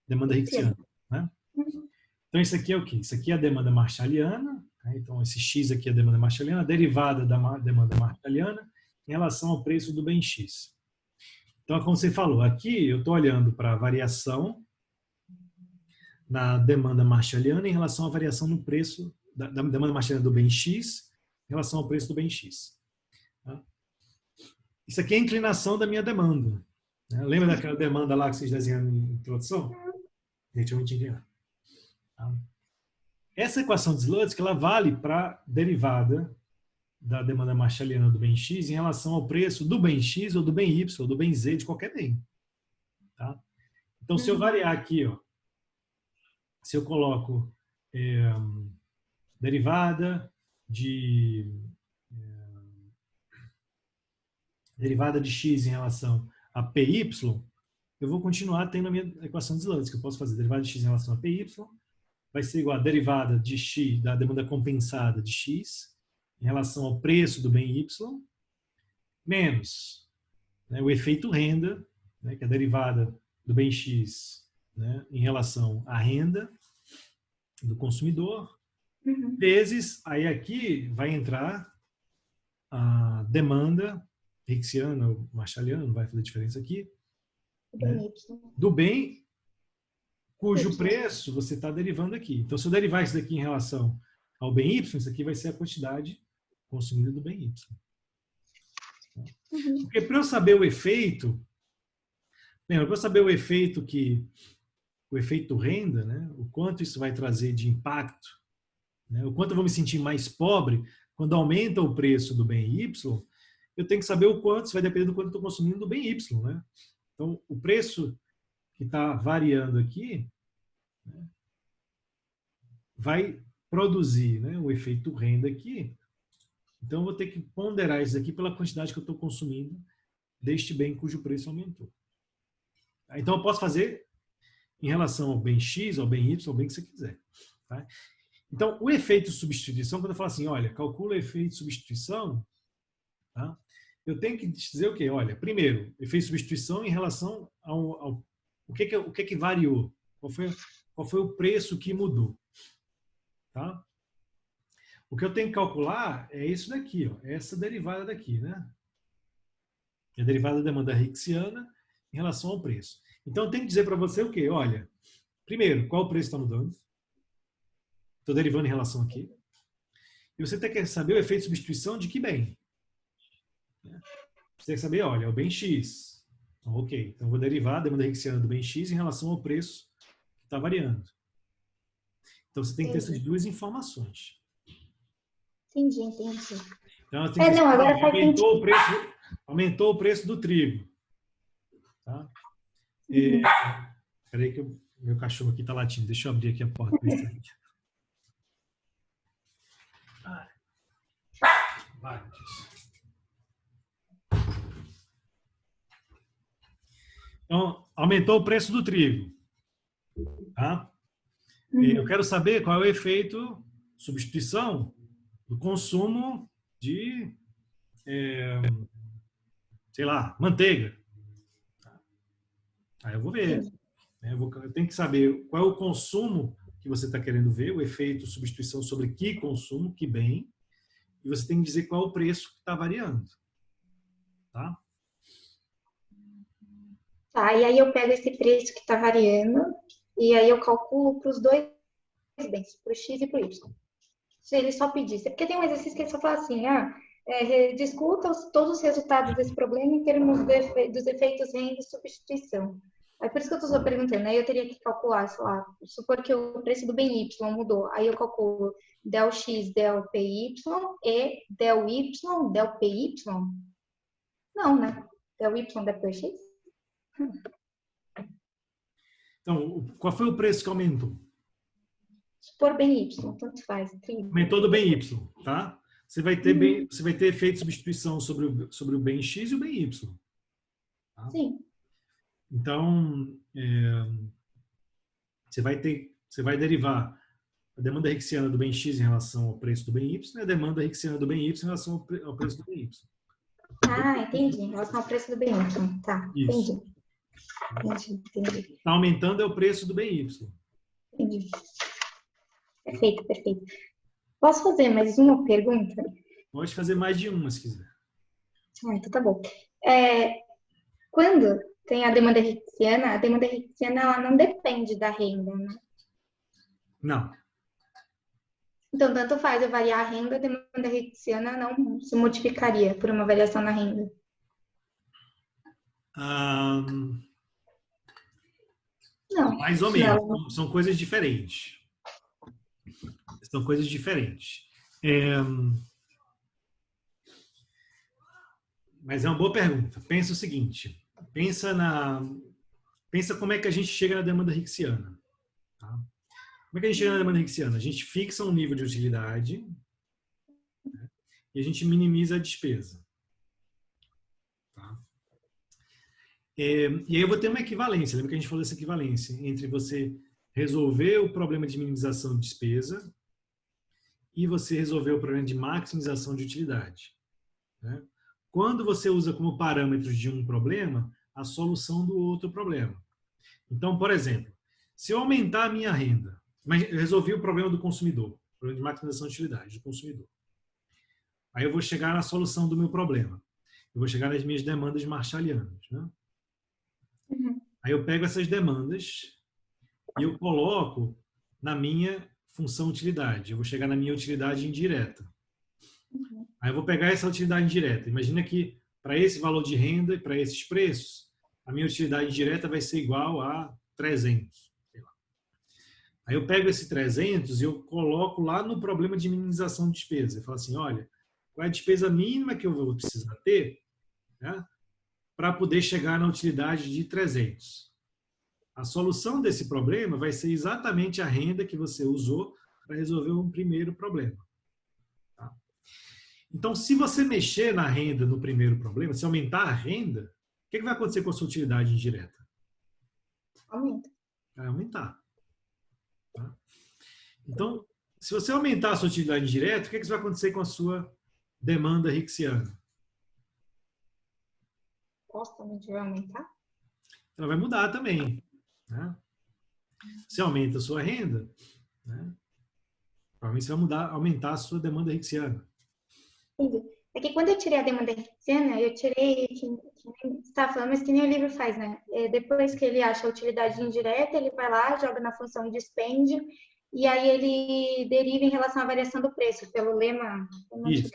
A: demanda Hicksiana, né? Então isso aqui é o quê? Isso aqui é a demanda marshalliana, né? Então esse X aqui é a demanda marshalliana, a derivada da demanda marshalliana em relação ao preço do bem X. Então, como você falou, aqui eu estou olhando para a variação na demanda marshalliana em relação à variação no preço da demanda marshalliana do bem X em relação ao preço do bem X. Tá? Isso aqui é a inclinação da minha demanda. Né? Lembra daquela demanda lá que vocês desenharam em introdução? Relativamente inclinada. Tá? Essa equação de Zlansky ela vale para a derivada da demanda marshalliana do bem X em relação ao preço do bem X ou do bem Y ou do bem Z de qualquer bem. Tá? Então, se eu variar aqui, ó, se eu coloco derivada de X em relação a PY, eu vou continuar tendo a minha equação de Zlansky. Eu posso fazer derivada de X em relação a PY, vai ser igual a derivada de X, da demanda compensada de X, em relação ao preço do bem Y, menos, né, o efeito renda, né, que é a derivada do bem X, né, em relação à renda do consumidor, vezes, aí aqui vai entrar a demanda Hicksiana ou marshalliana, não vai fazer diferença aqui, né, do bem cujo preço você está derivando aqui. Então, se eu derivar isso daqui em relação ao bem Y, isso aqui vai ser a quantidade consumida do bem Y. Porque para eu saber o efeito, lembra, para eu saber o efeito renda, né, o quanto isso vai trazer de impacto, né, o quanto eu vou me sentir mais pobre quando aumenta o preço do bem Y, eu tenho que saber o quanto, isso vai depender do quanto eu estou consumindo do bem Y. Né? Então, o preço que está variando aqui, né, vai produzir, né, o efeito renda aqui. Então, eu vou ter que ponderar isso aqui pela quantidade que eu estou consumindo deste bem cujo preço aumentou. Então, eu posso fazer em relação ao bem X, ao bem Y, ao bem que você quiser. Tá? Então, o efeito substituição, quando eu falo assim, olha, calcula o efeito foi tá? Eu tenho que dizer o quê? Olha, primeiro, efeito substituição em relação ao o que variou? Qual foi o preço que mudou? Tá? O que eu tenho que calcular é isso daqui, ó, essa derivada daqui, né? É a derivada da demanda Hicksiana em relação ao preço. Então, eu tenho que dizer para você o quê? Olha, primeiro, qual o preço está mudando? Estou derivando em relação aqui. E você tem que saber o efeito de substituição de que bem? Você tem que saber, olha, é o bem X. Então, ok, então eu vou derivar a demanda Hicksiana do bem X em relação ao preço que está variando. Então, você tem que ter essas duas informações.
B: Entendi.
A: Então, tem que dizer,
B: agora
A: aumentou o preço do trigo. Tá? Espera aí que meu cachorro aqui está latindo. Deixa eu abrir aqui a porta. Vai. Então, aumentou o preço do trigo. Tá? Eu quero saber qual é o efeito substituição do consumo de, sei lá, manteiga. Aí eu vou ver. Eu tenho que saber qual é o consumo que você está querendo ver, o efeito substituição sobre que consumo, que bem, e você tem que dizer qual é o preço que está variando. Tá?
B: Tá, e aí eu pego esse preço que está variando e aí eu calculo para os dois bens, para o X e para o Y. Se ele só pedisse, porque tem um exercício que ele só fala assim, discuta todos os resultados desse problema em termos dos efeitos renda e substituição. É por isso que eu estou perguntando. Aí eu teria que calcular, sei lá, supor que o preço do bem Y mudou. Aí eu calculo del X, del PY e del Y, del PY. Não, né? Del Y, del PX?
A: Então, qual foi o preço que aumentou?
B: Supor bem Y, tanto faz.
A: Aumentou do bem Y, tá? Você vai ter efeito de substituição sobre o bem X e o bem Y. Tá?
B: Sim.
A: Então, você vai derivar a demanda Hicksiana do bem X em relação ao preço do bem Y e a demanda Hicksiana do bem Y em relação ao preço do bem Y.
B: Ah, entendi. Em relação ao preço do bem Y. Tá,
A: Isso.
B: Entendi.
A: Está aumentando é o preço do bem Y.
B: Entendi. Perfeito, perfeito. Posso fazer mais uma pergunta?
A: Pode fazer mais de uma, se quiser.
B: Ah, então tá bom. Quando tem a demanda Hicksiana ela não depende da renda, né?
A: Não.
B: Então, tanto faz eu variar a renda, a demanda Hicksiana não se modificaria por uma variação na renda. Não.
A: Mais ou menos. Não. São coisas diferentes. São coisas diferentes. Mas é uma boa pergunta. Pensa o seguinte. Pensa como é que a gente chega na demanda Hicksiana. Tá? Como é que a gente chega na demanda Hicksiana? A gente fixa um nível de utilidade, né, e a gente minimiza a despesa. Tá? E aí eu vou ter uma equivalência. Lembra que a gente falou dessa equivalência entre você resolver o problema de minimização de despesa e você resolver o problema de maximização de utilidade. Né? Quando você usa como parâmetros de um problema a solução do outro problema. Então, por exemplo, se eu aumentar a minha renda, mas eu resolvi o problema do consumidor, o problema de maximização de utilidade do consumidor. Aí eu vou chegar na solução do meu problema. Eu vou chegar nas minhas demandas marshallianas. Né?
B: Uhum.
A: Aí eu pego essas demandas e eu coloco na minha função utilidade. Eu vou chegar na minha utilidade indireta.
B: Uhum.
A: Aí eu vou pegar essa utilidade indireta. Imagina que para esse valor de renda e para esses preços, a minha utilidade indireta vai ser igual a 300. Sei lá. Aí eu pego esse 300 e eu coloco lá no problema de minimização de despesa. Eu falo assim, olha, qual é a despesa mínima que eu vou precisar ter, né, para poder chegar na utilidade de 300? A solução desse problema vai ser exatamente a renda que você usou para resolver um primeiro problema. Tá? Então, se você mexer na renda no primeiro problema, se aumentar a renda, o que vai acontecer com a sua utilidade indireta?
B: Aumenta.
A: Vai aumentar. Tá? Então, se você aumentar a sua utilidade indireta, o que vai acontecer com a sua demanda Hicksiana?
B: Supostamente vai aumentar?
A: Ela vai mudar também. Né? Se aumenta a sua renda, né, provavelmente você vai aumentar a sua demanda Hicksiana.
B: Entendi. É que quando eu tirei a demanda Hicksiana, eu tirei, que você estava falando, mas que nem o livro faz, né? Depois que ele acha a utilidade indireta, ele vai lá, joga na função dispêndio, e aí ele deriva em relação à variação do preço, pelo lema...
A: Isso.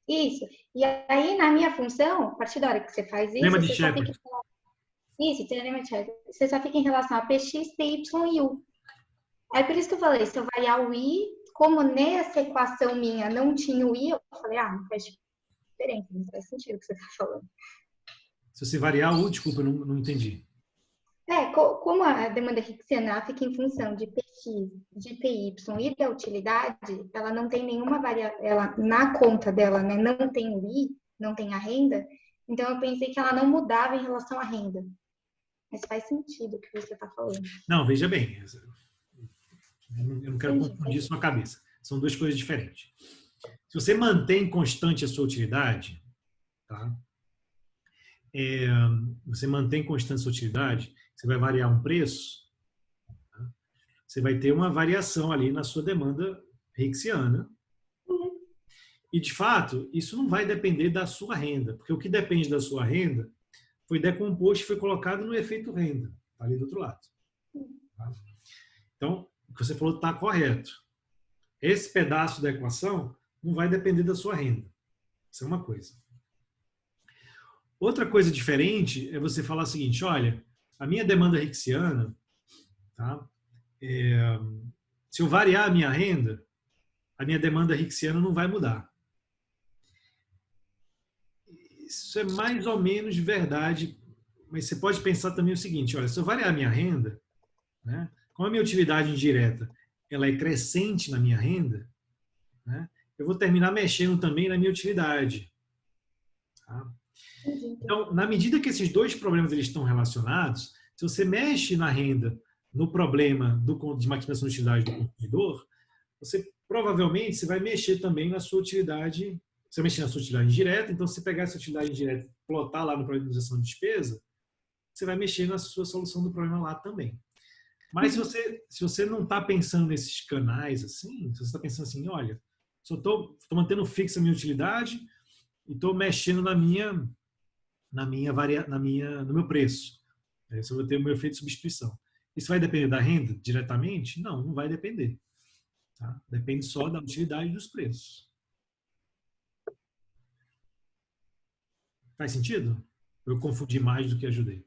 B: Isso. E aí, na minha função, a partir da hora que você faz isso,
A: Lema de
B: você só
A: Shepard.
B: fica... Isso, tem lema de Shepard. Você só fica em relação a PX, PY e U. Aí por isso que eu falei, se eu variar o I, como nessa equação minha não tinha o I, eu falei, não faz diferença, não faz sentido o que você está falando.
A: Se você variar o, desculpa, eu não entendi.
B: Como a demanda Hicksiana fica em função de PX, de PY e da utilidade, ela não tem nenhuma variação, ela na conta dela, né, não tem o I, não tem a renda, então eu pensei que ela não mudava em relação à renda. Mas faz sentido o que você está falando.
A: Não, veja bem. Eu não quero confundir isso na cabeça. São duas coisas diferentes. Se você mantém constante a sua utilidade, tá? Você mantém constante a sua utilidade, você vai variar um preço, tá? Você vai ter uma variação ali na sua demanda Hicksiana.
B: Uhum.
A: E, de fato, isso não vai depender da sua renda, porque o que depende da sua renda foi decomposto e foi colocado no efeito renda, tá ali do outro lado. Tá? Então, o que você falou está correto. Esse pedaço da equação não vai depender da sua renda. Isso é uma coisa. Outra coisa diferente é você falar o seguinte, olha, a minha demanda Hicksiana, tá? Se eu variar a minha renda, a minha demanda Hicksiana não vai mudar. Isso é mais ou menos verdade, mas você pode pensar também o seguinte, olha, se eu variar a minha renda, né, como a minha utilidade indireta ela é crescente na minha renda, né, eu vou terminar mexendo também na minha utilidade. Tá? Então, na medida que esses dois problemas eles estão relacionados, se você mexe na renda no problema de maximização de utilidade do consumidor, você provavelmente você vai mexer também na sua utilidade, você vai mexer na sua utilidade indireta, então se você pegar essa utilidade indireta e plotar lá no problema de imunização de despesa, você vai mexer na sua solução do problema lá também. Mas se você não está pensando nesses canais assim, se você está pensando assim, olha, só estou mantendo fixa a minha utilidade e estou mexendo no meu preço. Aí você vai ter o meu efeito de substituição. Isso vai depender da renda diretamente? Não, não vai depender. Tá? Depende só da utilidade dos preços. Faz sentido? Eu confundi mais do que ajudei.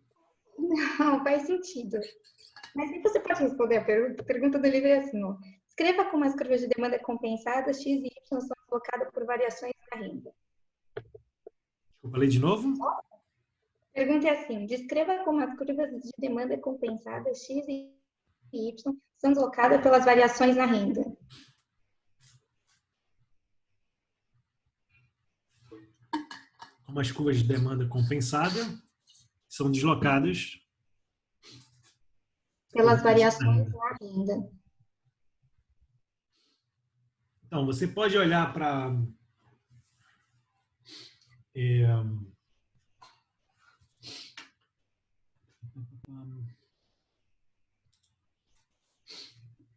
B: Não, faz sentido. Mas se você pode responder a pergunta, a pergunta do livro é assim, ó. Escreva como as curvas de demanda compensadas X e Y são colocadas por variações na renda.
A: Eu falei de novo?
B: A pergunta é assim, descreva como as curvas de demanda compensadas X e Y são deslocadas pelas variações na renda.
A: Como as curvas de demanda compensada são deslocadas
B: pelas variações na renda.
A: Então, você pode olhar para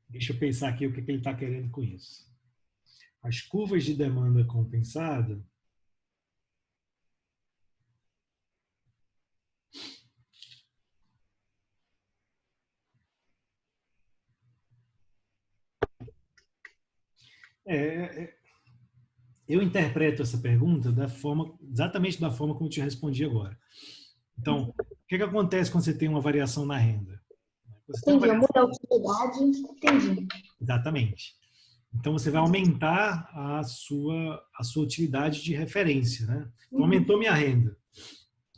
A: deixa eu pensar aqui o que ele está querendo com isso. As curvas de demanda compensada eu interpreto essa pergunta exatamente da forma como eu te respondi agora. Então, o que acontece quando você tem uma variação na renda?
B: Entendi, muda a utilidade, entendi.
A: Exatamente. Então, você vai aumentar a sua utilidade de referência. Né? Então, aumentou minha renda.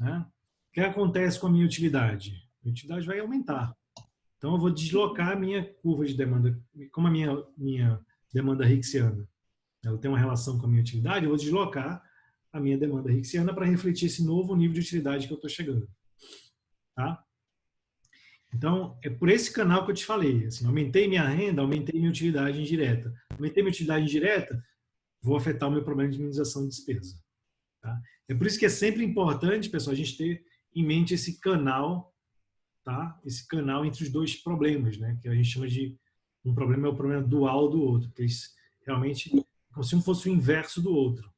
A: Né? O que acontece com a minha utilidade? A utilidade vai aumentar. Então, eu vou deslocar a minha curva de demanda, como a minha demanda Hicksiana, ela tem uma relação com a minha utilidade, eu vou deslocar a minha demanda Hicksiana para refletir esse novo nível de utilidade que eu estou chegando. Tá? Então, é por esse canal que eu te falei. Assim, aumentei minha renda, aumentei minha utilidade indireta. Aumentei minha utilidade indireta, vou afetar o meu problema de minimização de despesa. Tá? É por isso que é sempre importante, pessoal, a gente ter em mente esse canal, tá? Esse canal entre os dois problemas, né? Que a gente chama de um problema é o problema dual do outro, porque isso realmente como se um fosse o inverso do outro.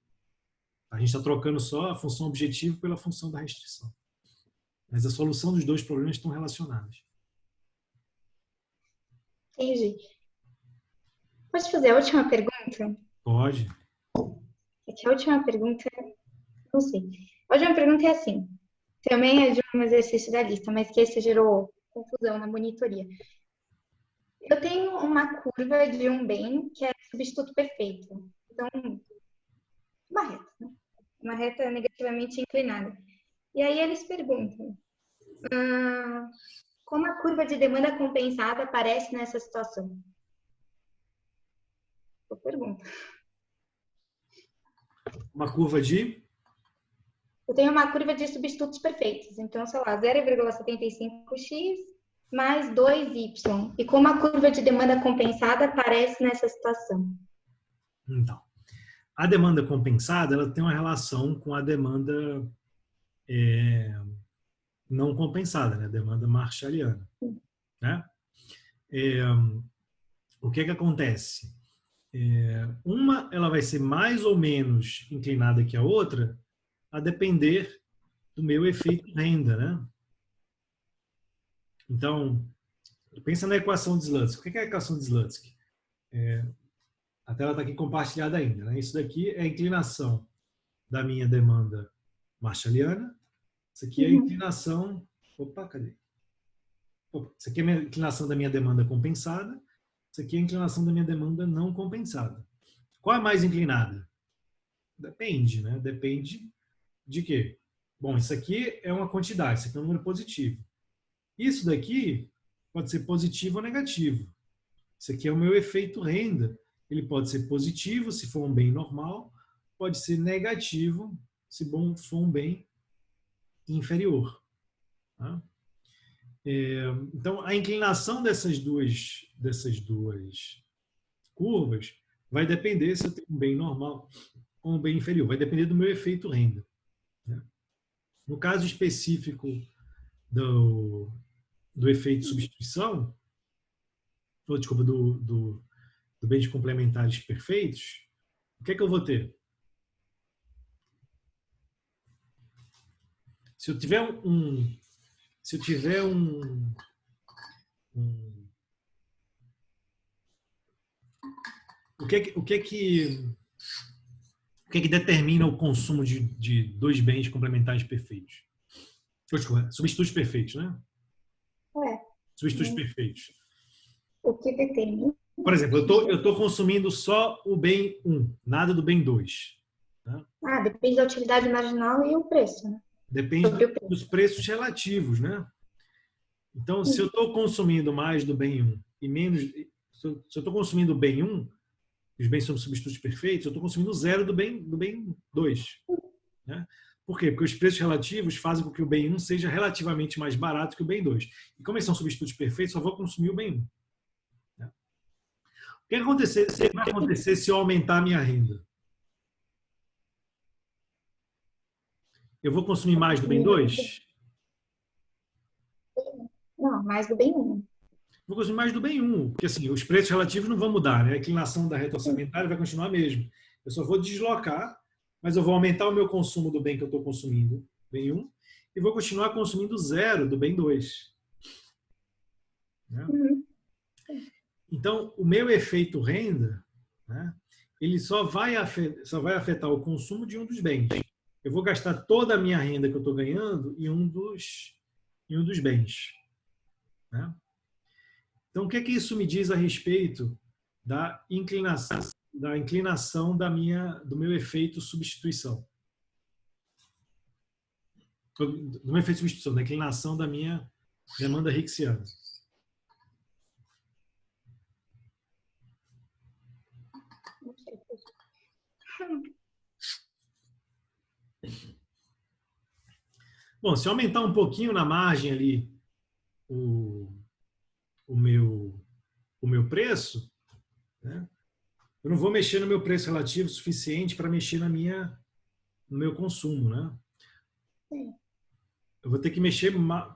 A: A gente está trocando só a função objetivo pela função da restrição. Mas a solução dos dois problemas estão relacionados.
B: Entendi. Pode fazer a última pergunta?
A: Pode.
B: É que a última pergunta, não sei. A última pergunta é assim, também é de um exercício da lista, mas que esse gerou confusão na monitoria. Eu tenho uma curva de um bem que é substituto perfeito. Então, uma reta, né? Uma reta negativamente inclinada. E aí eles perguntam, como a curva de demanda compensada aparece nessa situação? Boa pergunta.
A: Uma curva de?
B: Eu tenho uma curva de substitutos perfeitos. Então, sei lá, 0,75x mais 2y. E como a curva de demanda compensada aparece nessa situação?
A: Então, a demanda compensada ela tem uma relação com a demanda não compensada, né? A demanda marshalliana. Né? O que acontece? Uma ela vai ser mais ou menos inclinada que a outra a depender do meu efeito renda. Né? Então, pensa na equação de Slutsky. O que é a equação de Slutsky? A tela está aqui compartilhada ainda. Né? Isso daqui é a inclinação da minha demanda marshalliana. Isso aqui é a inclinação... Opa, cadê? Isso aqui é a inclinação da minha demanda compensada. Isso aqui é a inclinação da minha demanda não compensada. Qual é a mais inclinada? Depende, né? Depende de quê? Bom, isso aqui é uma quantidade, isso aqui é um número positivo. Isso daqui pode ser positivo ou negativo. Isso aqui é o meu efeito renda. Ele pode ser positivo, se for um bem normal, pode ser negativo, se for um bem inferior. Tá? Então, a inclinação dessas duas curvas vai depender se eu tenho um bem normal ou um bem inferior. Vai depender do meu efeito renda. Né? No caso específico do efeito substituição, ou desculpa, do bem de complementares perfeitos, o que é que eu vou ter? Se eu tiver o que é que determina o consumo de dois bens complementares perfeitos? Substitutos perfeitos, né? Substitutos perfeitos.
B: O que determina?
A: Por exemplo, eu estou consumindo só o bem 1, nada do bem 2. Tá?
B: Depende da utilidade marginal e o preço, né?
A: Depende dos preços relativos, né? Então, se eu estou consumindo mais do bem 1 e menos... Se eu estou consumindo o bem 1, os bens são substitutos perfeitos, eu estou consumindo zero do bem 2. Né? Por quê? Porque os preços relativos fazem com que o bem 1 seja relativamente mais barato que o bem 2. E como eles são substitutos perfeitos, só vou consumir o bem 1. Né? O que vai acontecer se eu aumentar a minha renda? Eu vou consumir mais do bem 2?
B: Não, mais do bem 1.
A: Vou consumir mais do bem 1, porque assim, os preços relativos não vão mudar, né? A inclinação da reta orçamentária vai continuar a mesma. Eu só vou deslocar, mas eu vou aumentar o meu consumo do bem que eu estou consumindo, bem 1, e vou continuar consumindo zero do bem 2. Né? Então, o meu efeito renda, né, ele só vai afetar o consumo de um dos bens. Eu vou gastar toda a minha renda que eu estou ganhando em um dos bens. Né? Então, o que é que isso me diz a respeito da inclinação do meu efeito substituição? Do meu efeito substituição, da inclinação da minha demanda Hicksiana. Bom, se eu aumentar um pouquinho na margem ali o meu preço, né, eu não vou mexer no meu preço relativo suficiente para mexer no meu consumo. Né? Eu vou ter que mexer,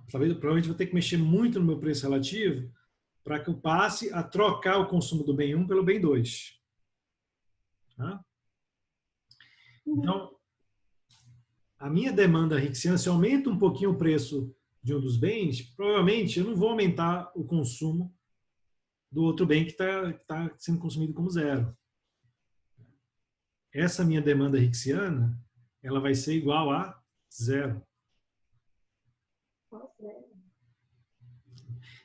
A: provavelmente vou ter que mexer muito no meu preço relativo para que eu passe a trocar o consumo do bem 1 pelo bem 2. Tá? Então, a minha demanda Hicksiana, se eu aumento um pouquinho o preço de um dos bens, provavelmente eu não vou aumentar o consumo do outro bem que está sendo consumido como zero. Essa minha demanda Hicksiana, ela vai ser igual a zero.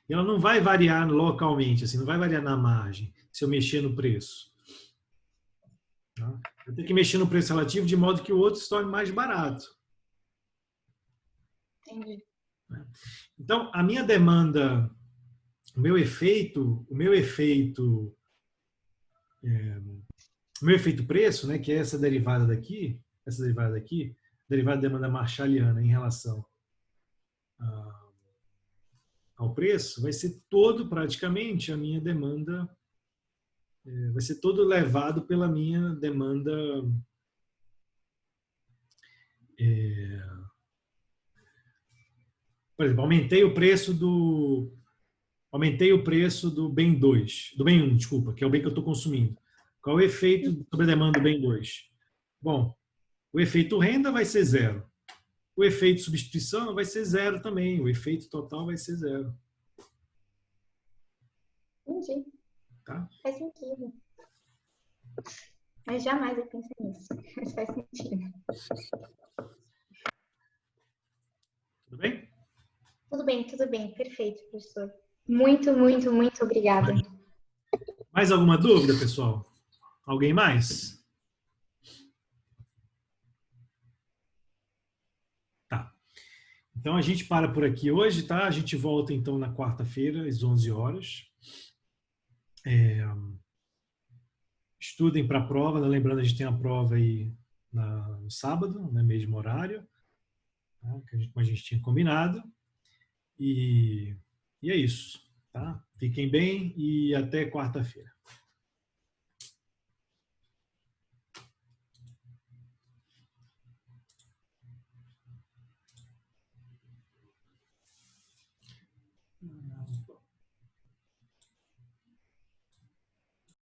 A: E ela não vai variar localmente, assim, não vai variar na margem, se eu mexer no preço. Tá? Eu tenho que mexer no preço relativo de modo que o outro se torne mais barato.
B: Entendi.
A: Então, a minha demanda, o meu efeito preço, né, que é essa derivada daqui, derivada da demanda marshalliana em relação ao preço, vai ser todo praticamente a minha demanda, vai ser todo levado pela minha demanda por exemplo, aumentei o preço do bem 2, do bem 1, desculpa, que é o bem que eu estou consumindo. Qual é o efeito sobre a demanda do bem 2? Bom, o efeito renda vai ser zero. O efeito substituição vai ser zero também. O efeito total vai ser zero.
B: Entendi.
A: Tá?
B: Faz sentido. Mas jamais eu pensei nisso. Mas faz sentido.
A: Tudo bem?
B: Tudo bem. Perfeito, professor. Muito, muito, muito obrigada.
A: Mais alguma dúvida, pessoal? Alguém mais? Tá. Então a gente para por aqui hoje, tá? A gente volta então na quarta-feira, às 11 horas. Estudem para a prova, né? Lembrando, a gente tem a prova aí no sábado, no mesmo horário, tá? Como a gente tinha combinado. E é isso, tá? Fiquem bem e até quarta-feira.